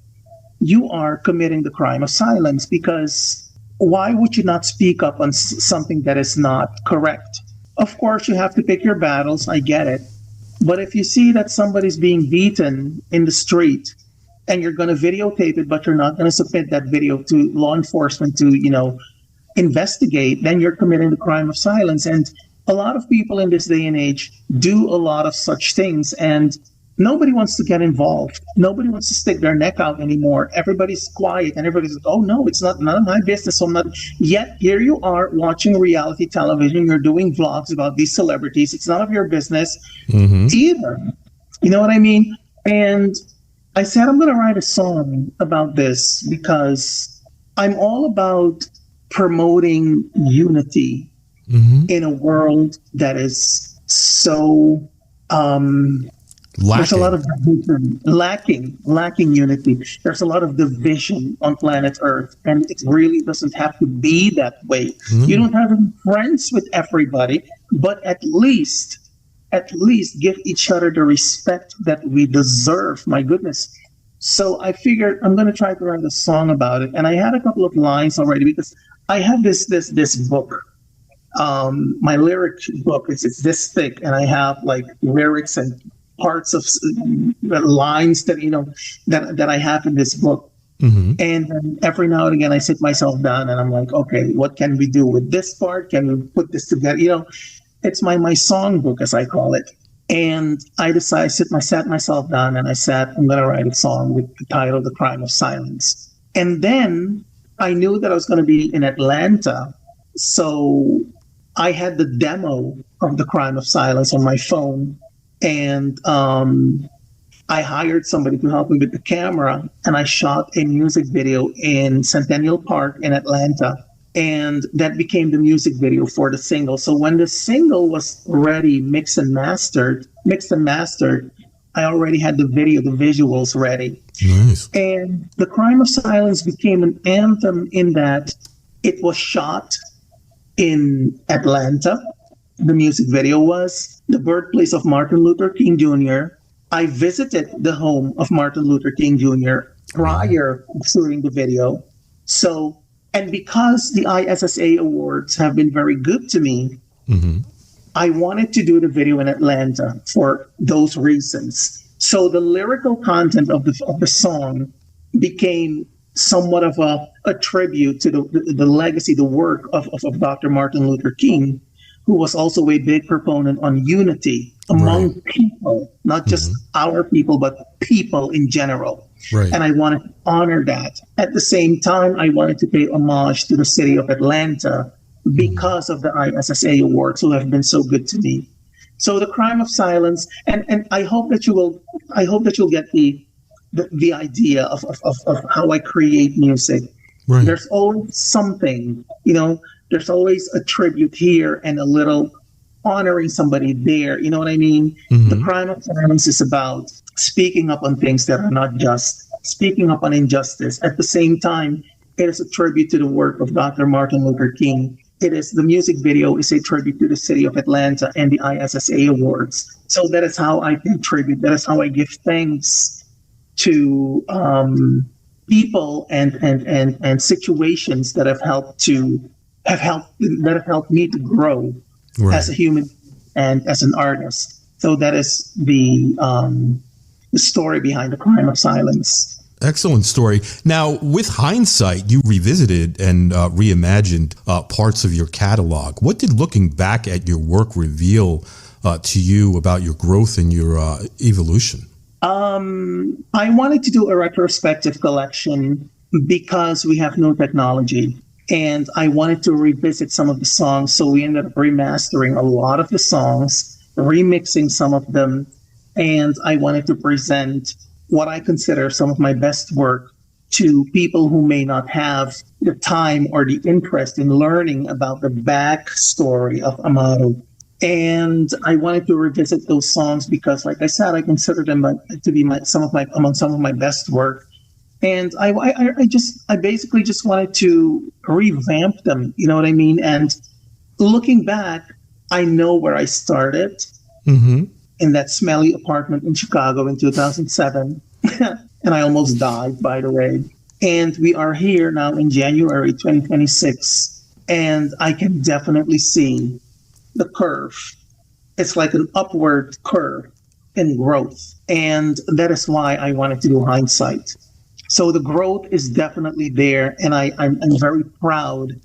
you are committing the crime of silence, because why would you not speak up on something that is not correct? Of course, you have to pick your battles. I get it. But if you see that somebody's being beaten in the street and you're going to videotape it, but you're not going to submit that video to law enforcement to, investigate, then you're committing the crime of silence. And a lot of people in this day and age do a lot of such things. And nobody wants to get involved. Nobody wants to stick their neck out anymore. Everybody's quiet and everybody's like, oh no, it's none of my business. So I'm not. Yet here you are watching reality television. You're doing vlogs about these celebrities. It's none of your business either. You know what I mean? And I said, I'm going to write a song about this because I'm all about promoting unity in a world that is so there's a lot of division, lacking unity. There's a lot of division on planet Earth, and it really doesn't have to be that way. You don't have to be friends with everybody, but at least give each other the respect that we deserve. My goodness. So I figured I'm going to try to write a song about it, and I had a couple of lines already because I have this book. My lyric book is this thick, and I have like lyrics and parts of lines that that I have in this book. And then every now and again I sit myself down and I'm like, okay, what can we do with this part? Can we put this together? It's my song book, as I call it. And I sat myself down and I said, I'm going to write a song with the title The Crime of Silence. And then I knew that I was going to be in Atlanta, so I had the demo of The Crime of Silence on my phone. And I hired somebody to help me with the camera, and I shot a music video in Centennial Park in Atlanta, and that became the music video for the single. So when the single was ready, mixed and mastered, I already had the video, the visuals ready. Nice. And The Crime of Silence became an anthem in that it was shot in Atlanta. The music video was the birthplace of Martin Luther King Jr. I visited the home of Martin Luther King Jr. prior to shooting the video. So, and because the ISSA Awards have been very good to me, I wanted to do the video in Atlanta for those reasons. So the lyrical content of the song became somewhat of a tribute to the legacy, the work of Dr. Martin Luther King, who was also a big proponent on unity among people, not just our people, but people in general. Right. And I wanted to honor that. At the same time, I wanted to pay homage to the city of Atlanta because of the ISSA Awards, who have been so good to me. So the crime of silence, and I hope that you'll get the idea of how I create music. Right. There's always something, there's always a tribute here and a little honoring somebody there. You know what I mean? The crime of silence is about speaking up on things that are not just, speaking up on injustice. At the same time, it is a tribute to the work of Dr. Martin Luther King. The music video is a tribute to the city of Atlanta and the ISSA Awards. So that is how I contribute. That is how I give thanks to people and situations that have helped me to grow as a human and as an artist. So that is the story behind the crime of silence. Excellent story. Now, with hindsight, you revisited and reimagined parts of your catalog. What did looking back at your work reveal to you about your growth and your evolution? I wanted to do a retrospective collection because we have no technology. And I wanted to revisit some of the songs. So we ended up remastering a lot of the songs, remixing some of them. And I wanted to present what I consider some of my best work to people who may not have the time or the interest in learning about the backstory of Amaru. And I wanted to revisit those songs because, like I said, I consider them to be some of my best work. And I basically just wanted to revamp them. You know what I mean? And looking back, I know where I started. In that smelly apartment in Chicago in 2007. And I almost died, by the way. And we are here now in January 2026. And I can definitely see the curve. It's like an upward curve in growth. And that is why I wanted to do hindsight. So the growth is definitely there. And I'm very proud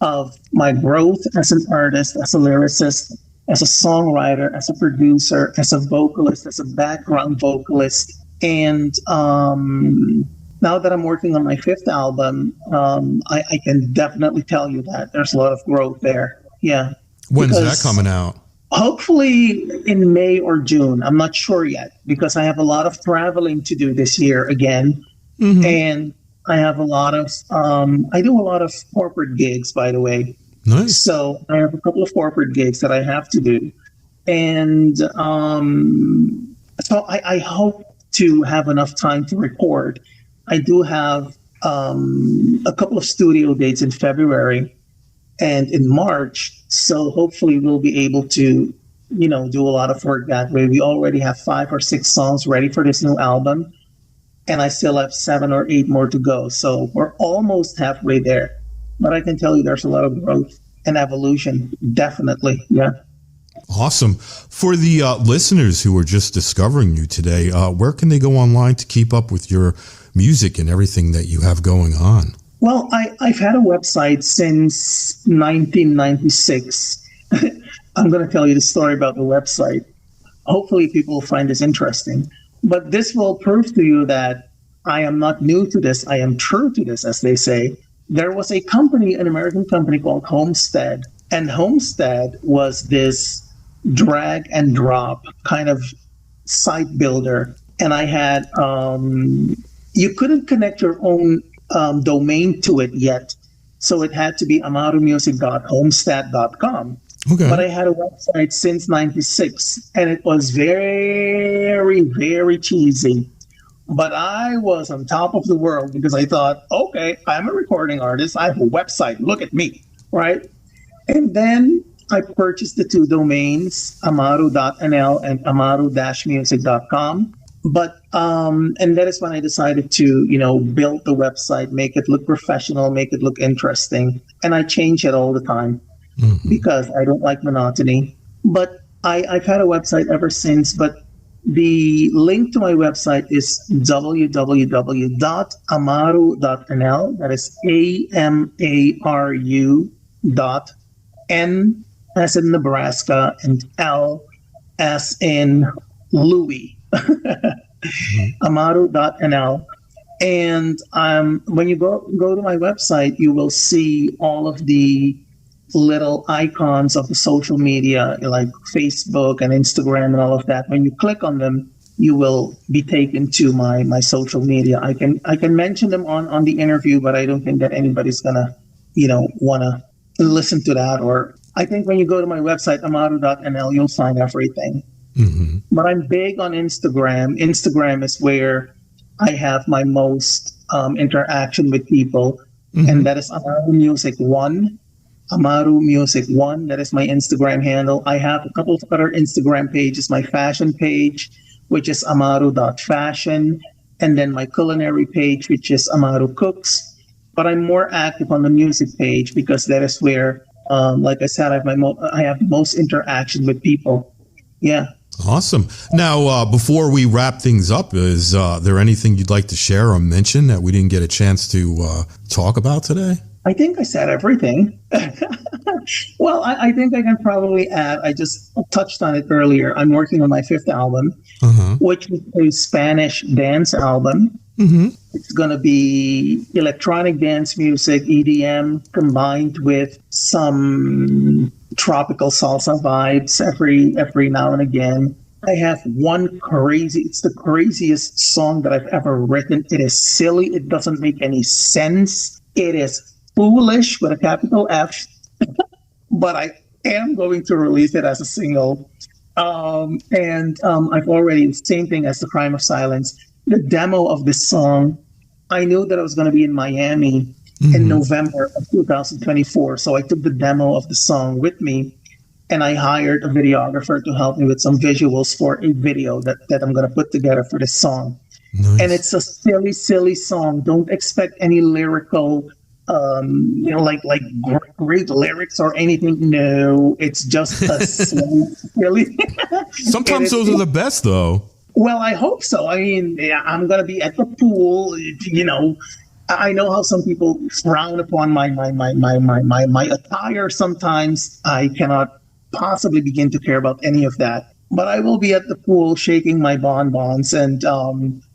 of my growth as an artist, as a lyricist, as a songwriter, as a producer, as a vocalist, as a background vocalist. And now that I'm working on my 5th album, I can definitely tell you that there's a lot of growth there. Yeah. When's that coming out? Hopefully in May or June. I'm not sure yet because I have a lot of traveling to do this year again. And I have a lot of, I do a lot of corporate gigs, by the way. Nice. So I have a couple of corporate gigs that I have to do. And so I hope to have enough time to record. I do have a couple of studio dates in February and in March. So hopefully we'll be able to, do a lot of work that way. We already have 5 or 6 songs ready for this new album. And I still have 7 or 8 more to go. So we're almost halfway there. But I can tell you there's a lot of growth and evolution. Definitely. Yeah. Awesome. For the listeners who are just discovering you today, where can they go online to keep up with your music and everything that you have going on? Well, I've had a website since 1996. I'm going to tell you the story about the website. Hopefully people will find this interesting. But this will prove to you that I am not new to this. I am true to this, as they say. There was a company, an American company called Homestead. And Homestead was this drag and drop kind of site builder. And I had, you couldn't connect your own domain to it yet. So it had to be amarumusic.homestead.com. Okay. But I had a website since 96 and it was very, very cheesy. But I was on top of the world because I thought, okay, I'm a recording artist. I have a website. Look at me, right? And then I purchased the 2 domains, amaru.nl and amaru-music.com. But, and that is when I decided to, build the website, make it look professional, make it look interesting. And I change it all the time because I don't like monotony. But I've had a website ever since, but the link to my website is www.amaru.nl. That is AMARU.N as in Nebraska and L as in Louis. Amaru.nl. And when you go to my website, you will see all of the little icons of the social media like Facebook and Instagram and all of that. When you click on them, you will be taken to my social media. I can mention them on the interview, but I don't think that anybody's gonna wanna listen to that. Or I think when you go to my website amaru.nl, you'll find everything. Mm-hmm. But I'm big on Instagram. Instagram is where I have my most interaction with people, and that is Amaru Music 1. Amaru Music 1, that is my Instagram handle. I have a couple of other Instagram pages. My fashion page, which is amaru.fashion, and then my culinary page, which is Amaru Cooks. But I'm more active on the music page because that is where, like I said, I have the most interaction with people. Yeah. Awesome. Now, before we wrap things up, is there anything you'd like to share or mention that we didn't get a chance to talk about today? I think I said everything. Well, I think I can probably add, I just touched on it earlier. I'm working on my 5th album, which is a Spanish dance album. It's going to be electronic dance music, EDM, combined with some tropical salsa vibes every now and again. I have it's the craziest song that I've ever written. It is silly. It doesn't make any sense. It is foolish with a capital F, but I am going to release it as a single. I've already, same thing as The Crime of Silence, the demo of this song. I knew that I was going to be in Miami in November of 2024. So I took the demo of the song with me and I hired a videographer to help me with some visuals for a video that I'm going to put together for this song. Nice. And it's a silly, silly song. Don't expect any lyrical, like great lyrics or anything. No, it's just a silly. Sometimes those are the best, though. Well, I hope so. I mean, I'm going to be at the pool. I know how some people frown upon my attire sometimes. I cannot possibly begin to care about any of that. But I will be at the pool shaking my bonbons, and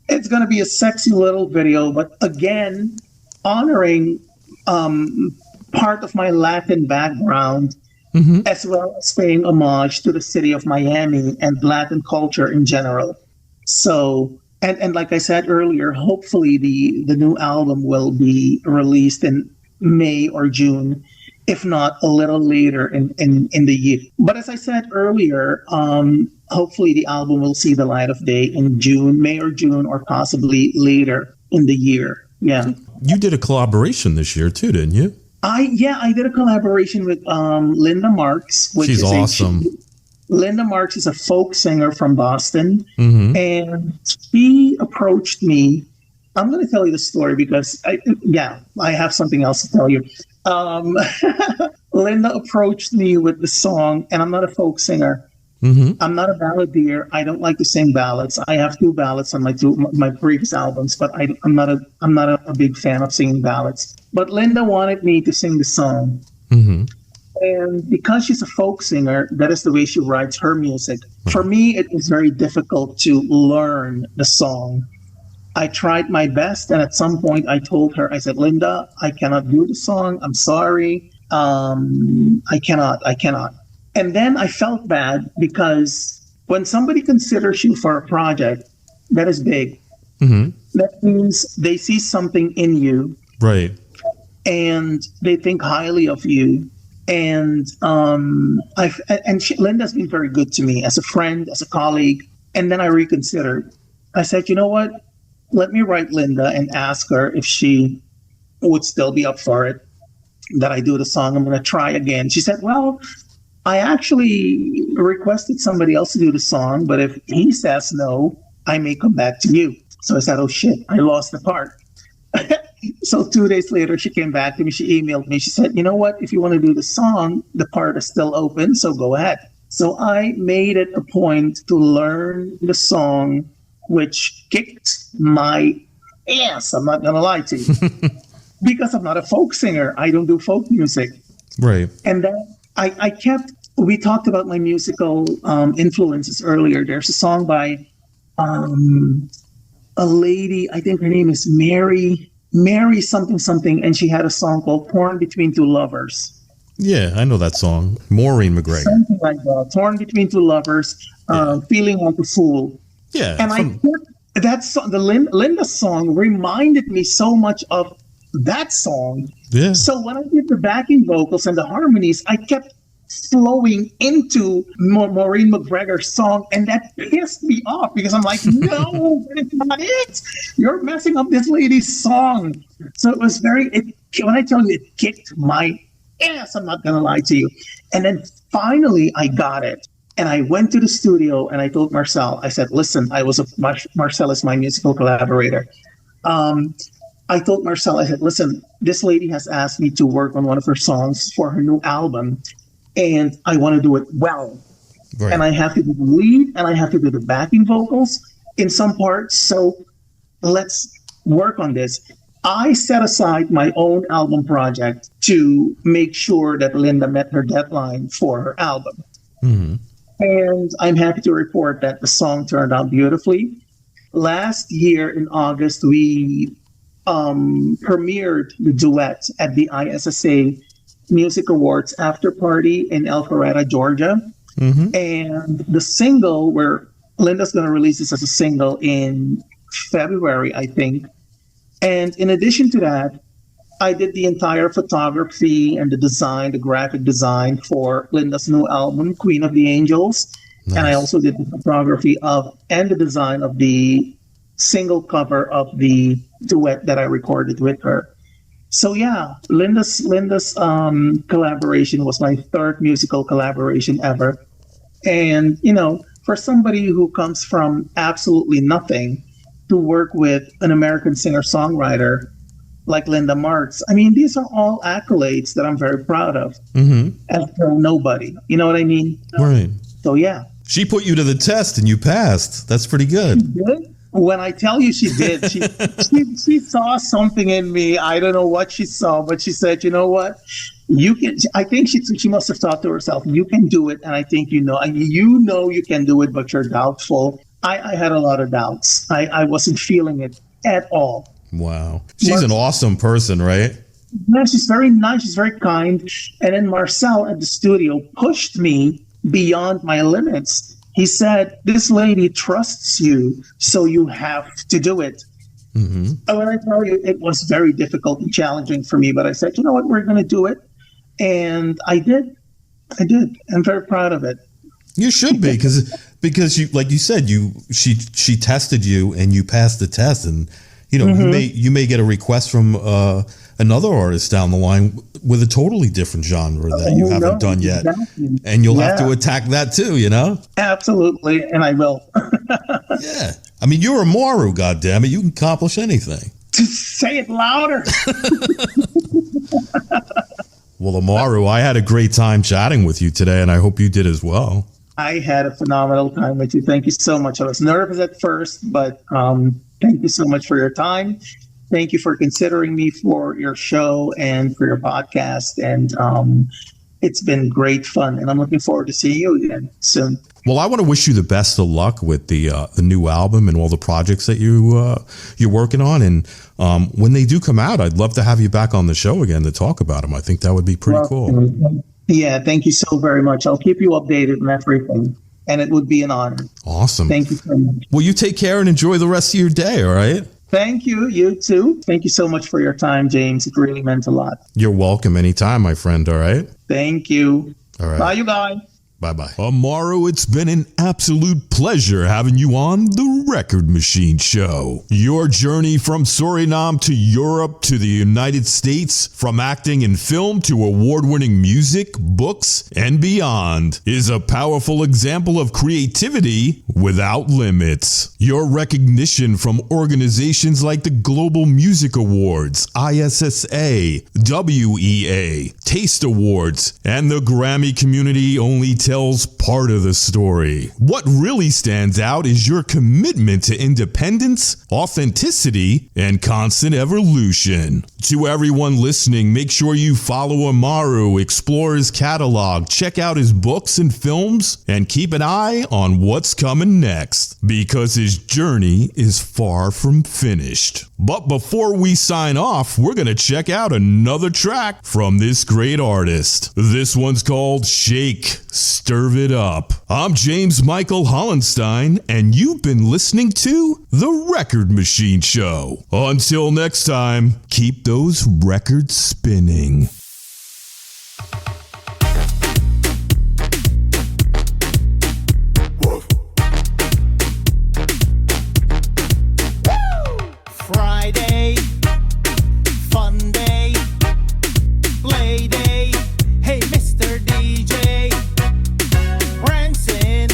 it's going to be a sexy little video, but again, honoring part of my Latin background, as well as paying homage to the city of Miami and Latin culture in general. So, and like I said earlier, hopefully the new album will be released in May or June, if not a little later in the year. But as I said earlier, hopefully the album will see the light of day in June, May or June, or possibly later in the year. Yeah. You did a collaboration this year too, didn't you? I did a collaboration with Linda Marks. She's awesome. Linda Marks is a folk singer from Boston, and she approached me. I'm going to tell you the story because I have something else to tell you. Linda approached me with the song, and I'm not a folk singer. I'm not a balladeer. I don't like to sing ballads. I have 2 ballads on my previous albums, but I'm not a big fan of singing ballads. But Linda wanted me to sing the song. And because she's a folk singer, that is the way she writes her music. For me, it was very difficult to learn the song. I tried my best, and at some point I told her, I said, Linda, I cannot do the song. I'm sorry. I cannot. And then I felt bad because when somebody considers you for a project, that is big. That means they see something in you. Right. And they think highly of you. And Linda's been very good to me as a friend, as a colleague. And then I reconsidered. I said, you know what? Let me write Linda and ask her if she would still be up for it, that I do the song. I'm going to try again. She said, well, I actually requested somebody else to do the song, but if he says no, I may come back to you. So I said, oh shit, I lost the part. So 2 days later, she came back to me. She emailed me. She said, you know what? If you want to do the song, the part is still open, so go ahead. So I made it a point to learn the song, which kicked my ass. I'm not going to lie to you. Because I'm not a folk singer. I don't do folk music. Right. And then we talked about my musical influences earlier. There's a song by a lady, I think her name is Mary something, and she had a song called Torn Between Two Lovers. Yeah, I know that song. Maureen McGregor. Something like that. Torn Between Two Lovers, Feeling Like a Fool. Yeah. And I kept that song, the Linda song reminded me so much of that song. Yeah. So when I did the backing vocals and the harmonies, I kept flowing into Maureen McGregor's song, and that pissed me off because I'm like, no, that's not it. You're messing up this lady's song. So it was when I tell you it kicked my ass, I'm not going to lie to you. And then finally I got it. And I went to the studio and I told Marcel, I said, listen, Marcel is my musical collaborator. I told Marcel, I said, listen, this lady has asked me to work on one of her songs for her new album, and I want to do it well. Right. And I have to do the lead, and I have to do the backing vocals in some parts. So let's work on this. I set aside my own album project to make sure that Linda met her deadline for her album. Mm-hmm. And I'm happy to report that the song turned out beautifully. Last year in August, we premiered the duet at the ISSA Music Awards after party in Alpharetta, Georgia. Mm-hmm. And the single, where Linda's going to release this as a single in February, I think. And in addition to that, I did the entire photography and the design, the graphic design for Linda's new album, Queen of the Angels. Nice. And I also did the photography and the design of the single cover of the duet that I recorded with her. So yeah, Linda's collaboration was my third musical collaboration ever. And, for somebody who comes from absolutely nothing to work with an American singer-songwriter like Linda Marks, I mean, these are all accolades that I'm very proud of. Mm-hmm. And from nobody. You know what I mean? Right. So yeah. She put you to the test and you passed. That's pretty good. She did? When I tell you she did, she saw something in me. I don't know what she saw, but she said, you know what? You can. I think she must have thought to herself, you can do it. And I think you can do it, but you're doubtful. I had a lot of doubts. I wasn't feeling it at all. Wow. She's an awesome person, right? Yeah, she's very nice. She's very kind. And then Marcel at the studio pushed me beyond my limits. He said, this lady trusts you, so you have to do it. Mm-hmm. And when I tell you, it was very difficult and challenging for me, but I said, you know what, we're going to do it. And I did. I'm very proud of it. You should be, because you, like you said, she tested you and you passed the test, and mm-hmm. you may get a request from another artist down the line with a totally different genre that you haven't done yet. Exactly. And you'll have to attack that too, Absolutely, and I will. Yeah. I mean, you're Amaru, goddammit. You can accomplish anything. Just say it louder. Well, Amaru, I had a great time chatting with you today, and I hope you did as well. I had a phenomenal time with you. Thank you so much. I was nervous at first, but thank you so much for your time. Thank you for considering me for your show and for your podcast. And it's been great fun. And I'm looking forward to seeing you again soon. Well, I want to wish you the best of luck with the new album and all the projects that you're working on. And when they do come out, I'd love to have you back on the show again to talk about them. I think that would be pretty cool. Yeah, thank you so very much. I'll keep you updated on everything. And it would be an honor. Awesome. Thank you so much. Well, you take care and enjoy the rest of your day, all right? Thank you. You too. Thank you so much for your time, James. It really meant a lot. You're welcome anytime, my friend, all right? Thank you. All right. Bye, you guys. Bye-bye. Amaru, it's been an absolute pleasure having you on The Record Machine Show. Your journey from Suriname to Europe to the United States, from acting in film to award-winning music, books, and beyond, is a powerful example of creativity without limits. Your recognition from organizations like the Global Music Awards, ISSA, WEA, Taste Awards, and the Grammy Community only tells part of the story. What really stands out is your commitment to independence, authenticity, and constant evolution. To everyone listening, make sure you follow Amaru, explore his catalog, check out his books and films, and keep an eye on what's coming next, because his journey is far from finished. But before we sign off, we're going to check out another track from this great artist. This one's called Shake, Stir It Up. I'm James Michael Hollenstein, and you've been listening to The Record Machine Show. Until next time, keep those records spinning. Friday, fun day, play day. Hey, Mr. DJ, prancing,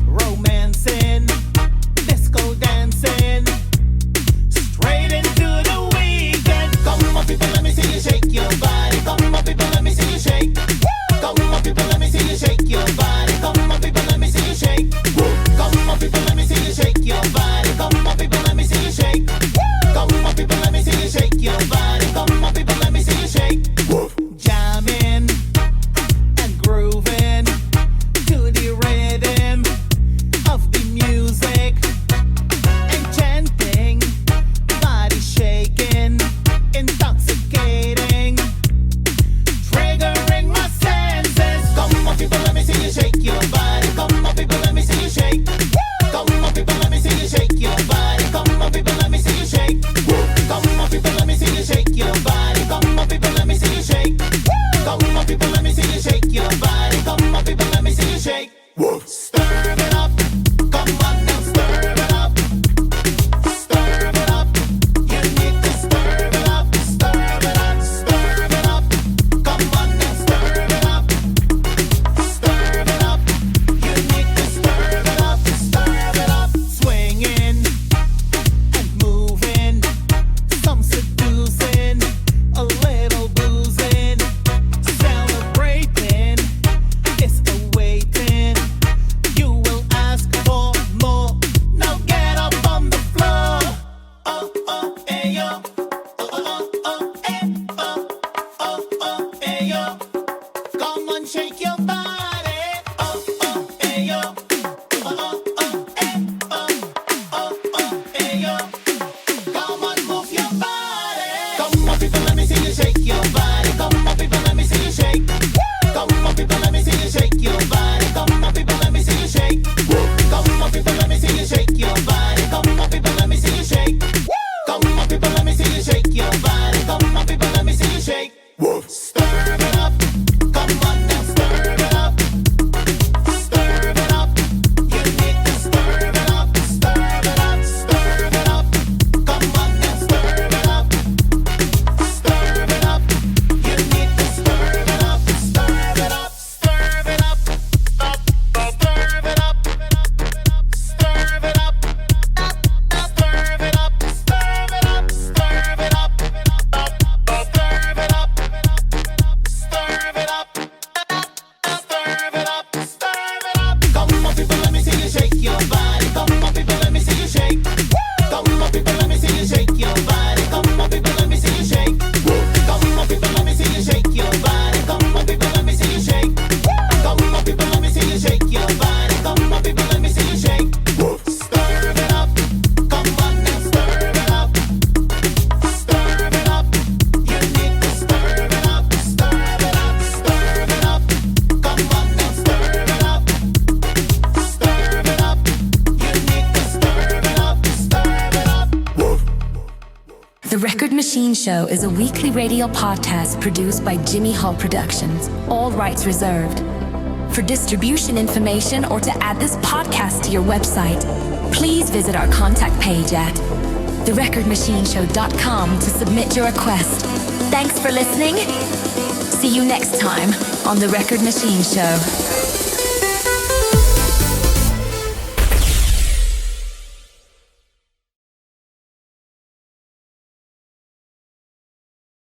romancing, disco dancing, straight into the weekend. Come on, people, let me see you shake your body. Come on, people, let me see you shake. Come on, people, let me see you shake your body. Come on, people, let me see you shake. Come on, people, let me see you shake your body. Come on, people, let me see you shake. Come on, people, let me see you shake your body. Come on, people, let me see you shake. Jamming and grooving to the rhythm of the music, enchanting, body shaking, intoxicating, triggering my senses. Come on, people, let me see you shake your body. Come on, people, let me see you shake. Come on, people, let me see you shake your body. Come on, people, let me see you shake. Come on, people, let me see you shake your body. Come on, people, let me see you shake. Come on, people, let me see you shake your body. Come on, people, let me see you shake. Stir it up. Come on now, stir it up. Stir it up. You need to stir it up. Stir it up. Stir it up. Come on now, stir it up. Stir it up. You need to stir it up. Stir it up. Swinging and moving, some seducing, a little boozing, celebrating, it's awaiting. You will ask for more. Now get up on the floor. Oh, oh, hey, yo. Oh, oh, oh, hey, oh. Oh, oh, hey, yo. Come on, shake your body. Oh, oh, hey, yo. Oh, oh, oh, hey, oh. Oh, oh, hey, yo. Come on, move your body. Come on, people, let me see you shake your body. Come on, people, let me see you shake. Come on, people, let me see you shake your body. Come on, people, let me see you shake. Come on, people, let me see you shake your body. Come on, people, let me see you shake. Come on, people, let me see you shake your body. Come on, people, let me see you shake. Stir it up. Come on now, stir it up. Stir it up. You need to stir it up. Stir it up. Stir it up. Come on now, stir it up. Stir it up. You need to stir it up. Stir it up. Stir it up. Stir it up. Stir it up. Stir it up. Stir it up. Stir it up. Stir it up. Stir it up. Stir it up. Stir it up. Come on, people, let me see you shake your body. Come on, people, let me see you shake. Come on, people, let me see you shake your body. Come on, people, let me see you shake. Come on, people, let me see you shake your body. Come on, people, let me see you shake. Come on, people, let me see you shake your body. Come on, people, let me see you shake. Stir it up. Come on now, stir it up. Stir it up. You need to stir it up. Stir it up. Stir it up. Come on now, stir it up. Stir it up. You need to stir it up. Stir it up. The Record Machine Show is a weekly radio podcast produced by Jimmy Hall Productions. All rights reserved. For distribution information or to add this podcast to your website, please visit our contact page at therecordmachineshow.com to submit your request. Thanks for listening. See you next time on The Record Machine Show.